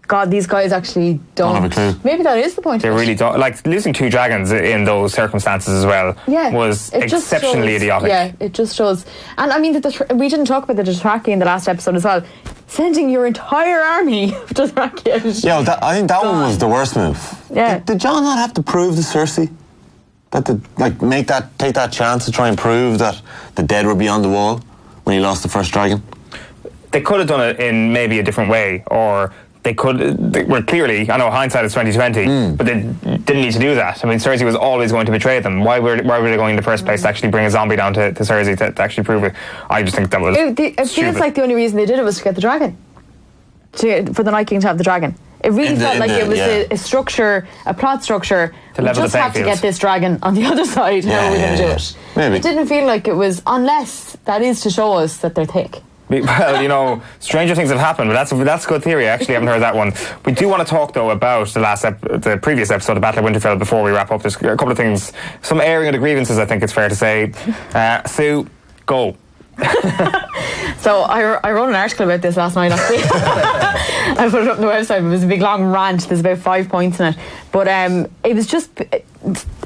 God, these guys actually don't have a clue. Maybe that is the point. They really don't. Like, losing 2 dragons in those circumstances as well was exceptionally idiotic. Yeah, it just shows. And I mean, we didn't talk about the Dothraki in the last episode as well. Sending your entire army of Dothraki out. Yeah, I think that one was the worst move. Yeah. Did Jon not have to prove to Cersei that take that chance to try and prove that the dead were beyond the wall when he lost the first dragon? They could have done it in maybe a different way, or they were clearly, I know hindsight is 2020, but they didn't need to do that. I mean, Cersei was always going to betray them. Why were they going in the first place to actually bring a zombie down to Cersei to actually prove it? I just think that was It feels like the only reason they did it was to get the dragon. For the Night King to have the dragon. It really felt like it was a structure, a plot structure. To level the just have to get this dragon on the other side. How are we going to do it? Maybe. It didn't feel like it was, unless that is to show us that they're thick. Well, stranger things have happened, but that's a good theory. I actually haven't heard that one. We do want to talk, though, about the previous episode of Battle of Winterfell before we wrap up. There's a couple of things, some airing of the grievances, I think it's fair to say. Sue, go. So I wrote an article about this last night, actually. I put it up on the website. It was a big long rant. There's about 5 points in it. But it was just... It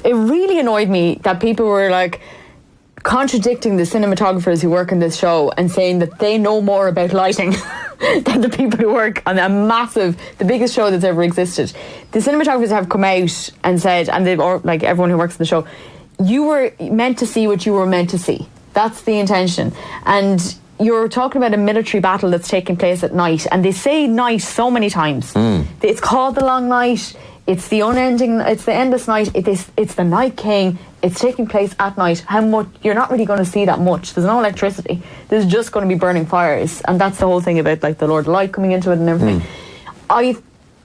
really annoyed me that people were like contradicting the cinematographers who work on this show and saying that they know more about lighting than the people who work on the biggest show that's ever existed. The cinematographers have come out and said, and they've, or like everyone who works on the show, you were meant to see what you were meant to see. That's the intention. And you're talking about a military battle that's taking place at night, and they say night so many times. It's called the long night. It's the unending. It's the endless night. It's the Night King. It's taking place at night. How much? You're not really going to see that much. There's no electricity. There's just going to be burning fires, and that's the whole thing about like the Lord of Light coming into it and everything.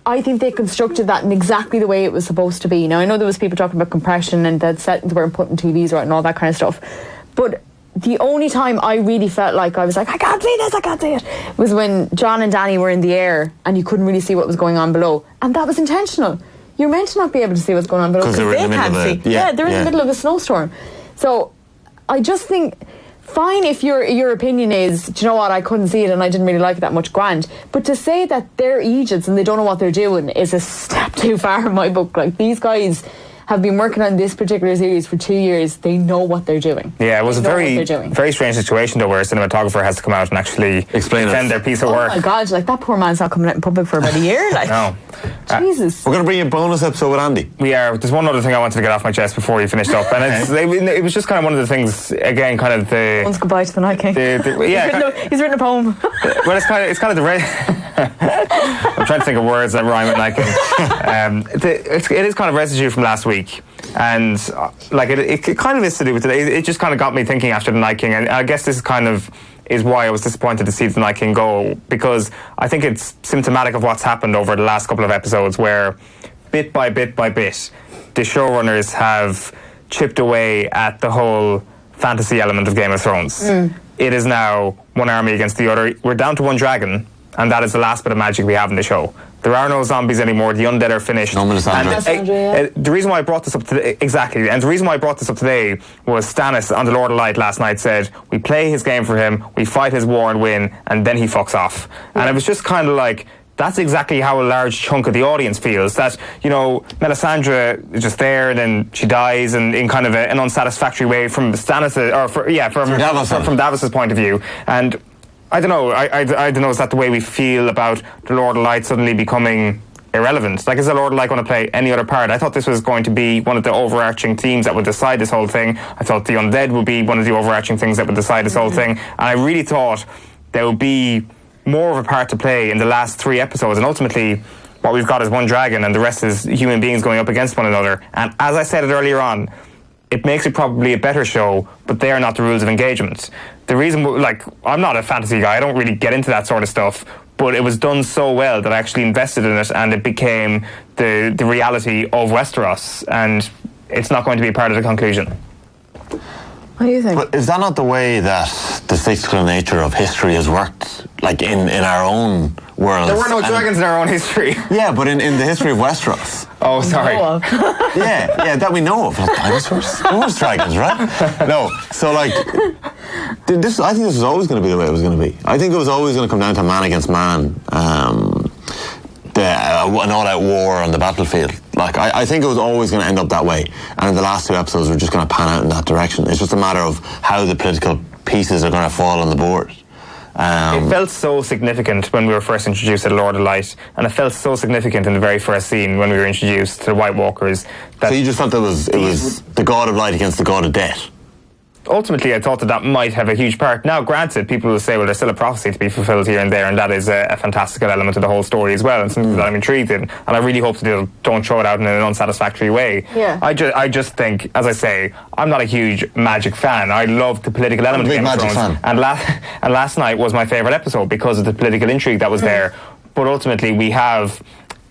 I think they constructed that in exactly the way it was supposed to be. Now I know there was people talking about compression and that settings weren't putting TVs right and all that kind of stuff, but the only time I really felt like I was like, I can't see it, was when Jon and Dany were in the air and you couldn't really see what was going on below. And that was intentional. You're meant to not be able to see what's going on below because they can't see. Yeah, they're in the middle of a snowstorm. So I just think, fine if your opinion is, do you know what, I couldn't see it and I didn't really like it that much, grand. But to say that they're Egypts and they don't know what they're doing is a step too far in my book. Like, these guys have been working on this particular series for 2 years. They know what they're doing. Yeah, it was a very strange situation, though, where a cinematographer has to come out and actually defend their piece of work. Oh my God, like, that poor man's not coming out in public for about a year. Like, no. Jesus. We're going to bring you a bonus episode with Andy. We are. There's one other thing I wanted to get off my chest before we finished up, and it was just kind of one of the things, again, kind of the... Once goodbye to the Night King. He's written a poem. Well, it's kind of the... I'm trying to think of words that rhyme with Night King. It is kind of residue from last week, and like it kind of is to do with it. It just kind of got me thinking after the Night King, and I guess this is why I was disappointed to see the Night King go, because I think it's symptomatic of what's happened over the last couple of episodes, where bit by bit by bit the showrunners have chipped away at the whole fantasy element of Game of Thrones. It is now one army against the other. We're down to one dragon, and that is the last bit of magic we have in the show. There are no zombies anymore. The undead are finished. No Melisandre. The reason why I brought this up today, exactly, and the reason why I brought this up today was Stannis on the Lord of Light last night said, we play his game for him, we fight his war and win, and then he fucks off. Yeah. And it was just kind of like, that's exactly how a large chunk of the audience feels. That, Melisandre is just there, and then she dies, and in kind of an unsatisfactory way from Stannis, from Davos's point of view. And I don't know. I don't know. Is that the way we feel about the Lord of Light suddenly becoming irrelevant? Like, is the Lord of Light going to play any other part? I thought this was going to be one of the overarching themes that would decide this whole thing. I thought the undead would be one of the overarching things that would decide this whole thing. And I really thought there would be more of a part to play in the last 3 episodes. And ultimately, what we've got is one dragon, and the rest is human beings going up against one another. And as I said it earlier on, it makes it probably a better show, but they are not the rules of engagement. The reason, I'm not a fantasy guy, I don't really get into that sort of stuff, but it was done so well that I actually invested in it, and it became the reality of Westeros, and it's not going to be part of the conclusion. What do you think? But is that not the way that the cyclical nature of history has worked, like in our own world? There were no dragons in our own history. Yeah, but in the history of Westeros. Oh, sorry. yeah, that we know of. Not dinosaurs. There was dragons, right? No. So, I think this was always going to be the way it was going to be. I think it was always going to come down to man against man. An all-out war on the battlefield. I think it was always going to end up that way. And in the last 2 episodes, we're just going to pan out in that direction. It's just a matter of how the political pieces are going to fall on the board. It felt so significant when we were first introduced to the Lord of Light, and it felt so significant in the very first scene when we were introduced to the White Walkers. So you just thought it was the God of Light against the God of Death? Ultimately, I thought that might have a huge part. Now, granted, people will say, well, there's still a prophecy to be fulfilled here and there, and that is a fantastical element of the whole story as well, and something that I'm intrigued in. And I really hope that they don't throw it out in an unsatisfactory way. Yeah. I just think, as I say, I'm not a huge magic fan. I love the political element of Game of Thrones. And last night was my favourite episode because of the political intrigue that was there. But ultimately, we have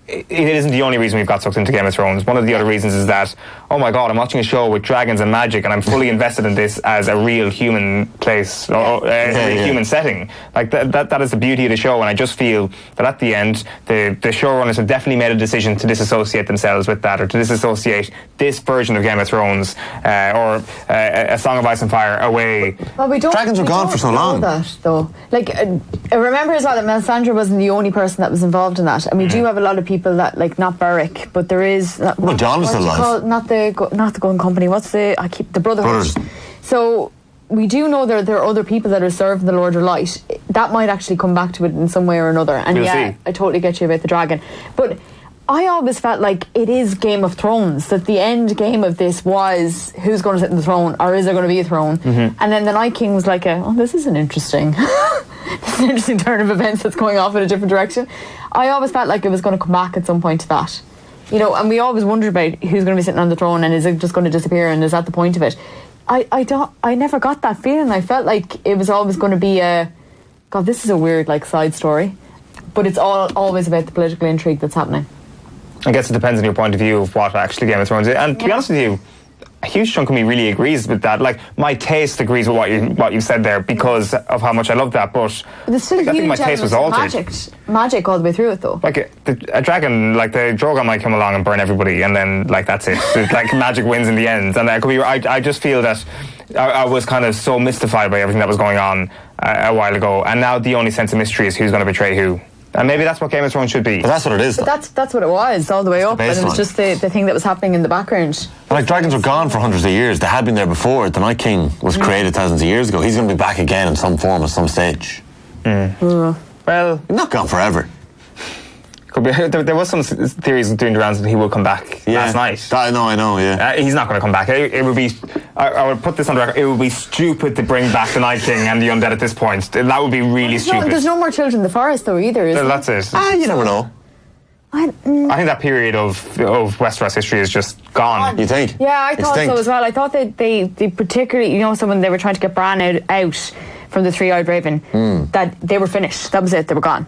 it isn't the only reason we've got sucked into Game of Thrones. One of the other reasons is that, oh my God, I'm watching a show with dragons and magic, and I'm fully invested in this as a real human place, or a human setting. Like that is the beauty of the show, and I just feel that at the end, the showrunners have definitely made a decision to disassociate themselves with that, or to disassociate this version of Game of Thrones or A Song of Ice and Fire away. Well, Dragons were gone for so long. That though, like remember as well that Melisandre wasn't the only person that was involved in that, and we do have a lot of people that, like, not Beric, but there is. Well, John was still alive. Not the Golden Company. What's the Brotherhood? So we do know there are other people that are serving the Lord of Light. That might actually come back to it in some way or another. And we'll see. I totally get you about the dragon, but I always felt like it is Game of Thrones, that the end game of this was who's going to sit in the throne, or is there going to be a throne? And then the Night King was like, this is an interesting this is an interesting turn of events that's going off in a different direction. I always felt like it was going to come back at some point to that, and we always wondered about who's going to be sitting on the throne, and is it just going to disappear, and is that the point of it? I never got that feeling. I felt like it was always going to be God, this is a weird, like, side story, but it's always about the political intrigue that's happening. I guess it depends on your point of view of what actually Game of Thrones is. And to be honest with you, a huge chunk of me really agrees with that. Like, my taste agrees with what you said there because of how much I love that. But there's still I think my taste was altered. Magic all the way through it, though. Like a dragon, like the Drogon might come along and burn everybody, and then like that's it. Like magic wins in the end. And I just feel that I was kind of so mystified by everything that was going on a while ago, and now the only sense of mystery is who's going to betray who. And maybe that's what Game of Thrones should be. But that's what it is. But that's what it was all the way up, and it was just the thing that was happening in the background. Like, dragons were gone for hundreds of years. They had been there before. The Night King was created thousands of years ago. He's going to be back again in some form at some stage. Well, not gone forever. Could be. There was some theories doing the rounds that he will come back last night. I know, yeah. He's not going to come back. It would be, I would put this on the record, it would be stupid to bring back the Night King and the undead at this point. That would be really stupid. There's no more children in the forest, though, either, is there? That's it. You never know. I think that period of Westeros history is just gone. You think? Yeah, I thought so as well. I thought that they particularly, when they were trying to get Bran out from the Three-Eyed Raven, that they were finished. That was it. They were gone.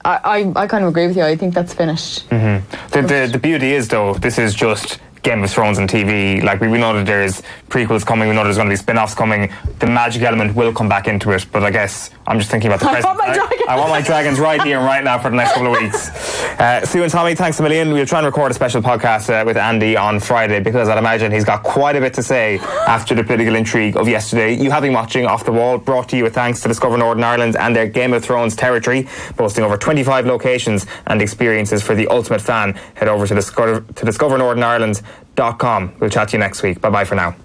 I kind of agree with you. I think that's finished. The beauty is, though, this is just Game of Thrones on TV. Like, we know that there's prequels coming, we know there's going to be spin-offs coming. The magic element will come back into it, but I guess I'm just thinking about the present. I want my dragons right here and right now for the next couple of weeks. Sue and Tommy, thanks a million. We'll try and record a special podcast with Andy on Friday, because I'd imagine he's got quite a bit to say after the political intrigue of yesterday. You have been watching Off the Wall, brought to you with thanks to Discover Northern Ireland and their Game of Thrones territory, boasting over 25 locations and experiences for the ultimate fan. Head over to discovernorthernireland.com. We'll chat to you next week. Bye bye for now.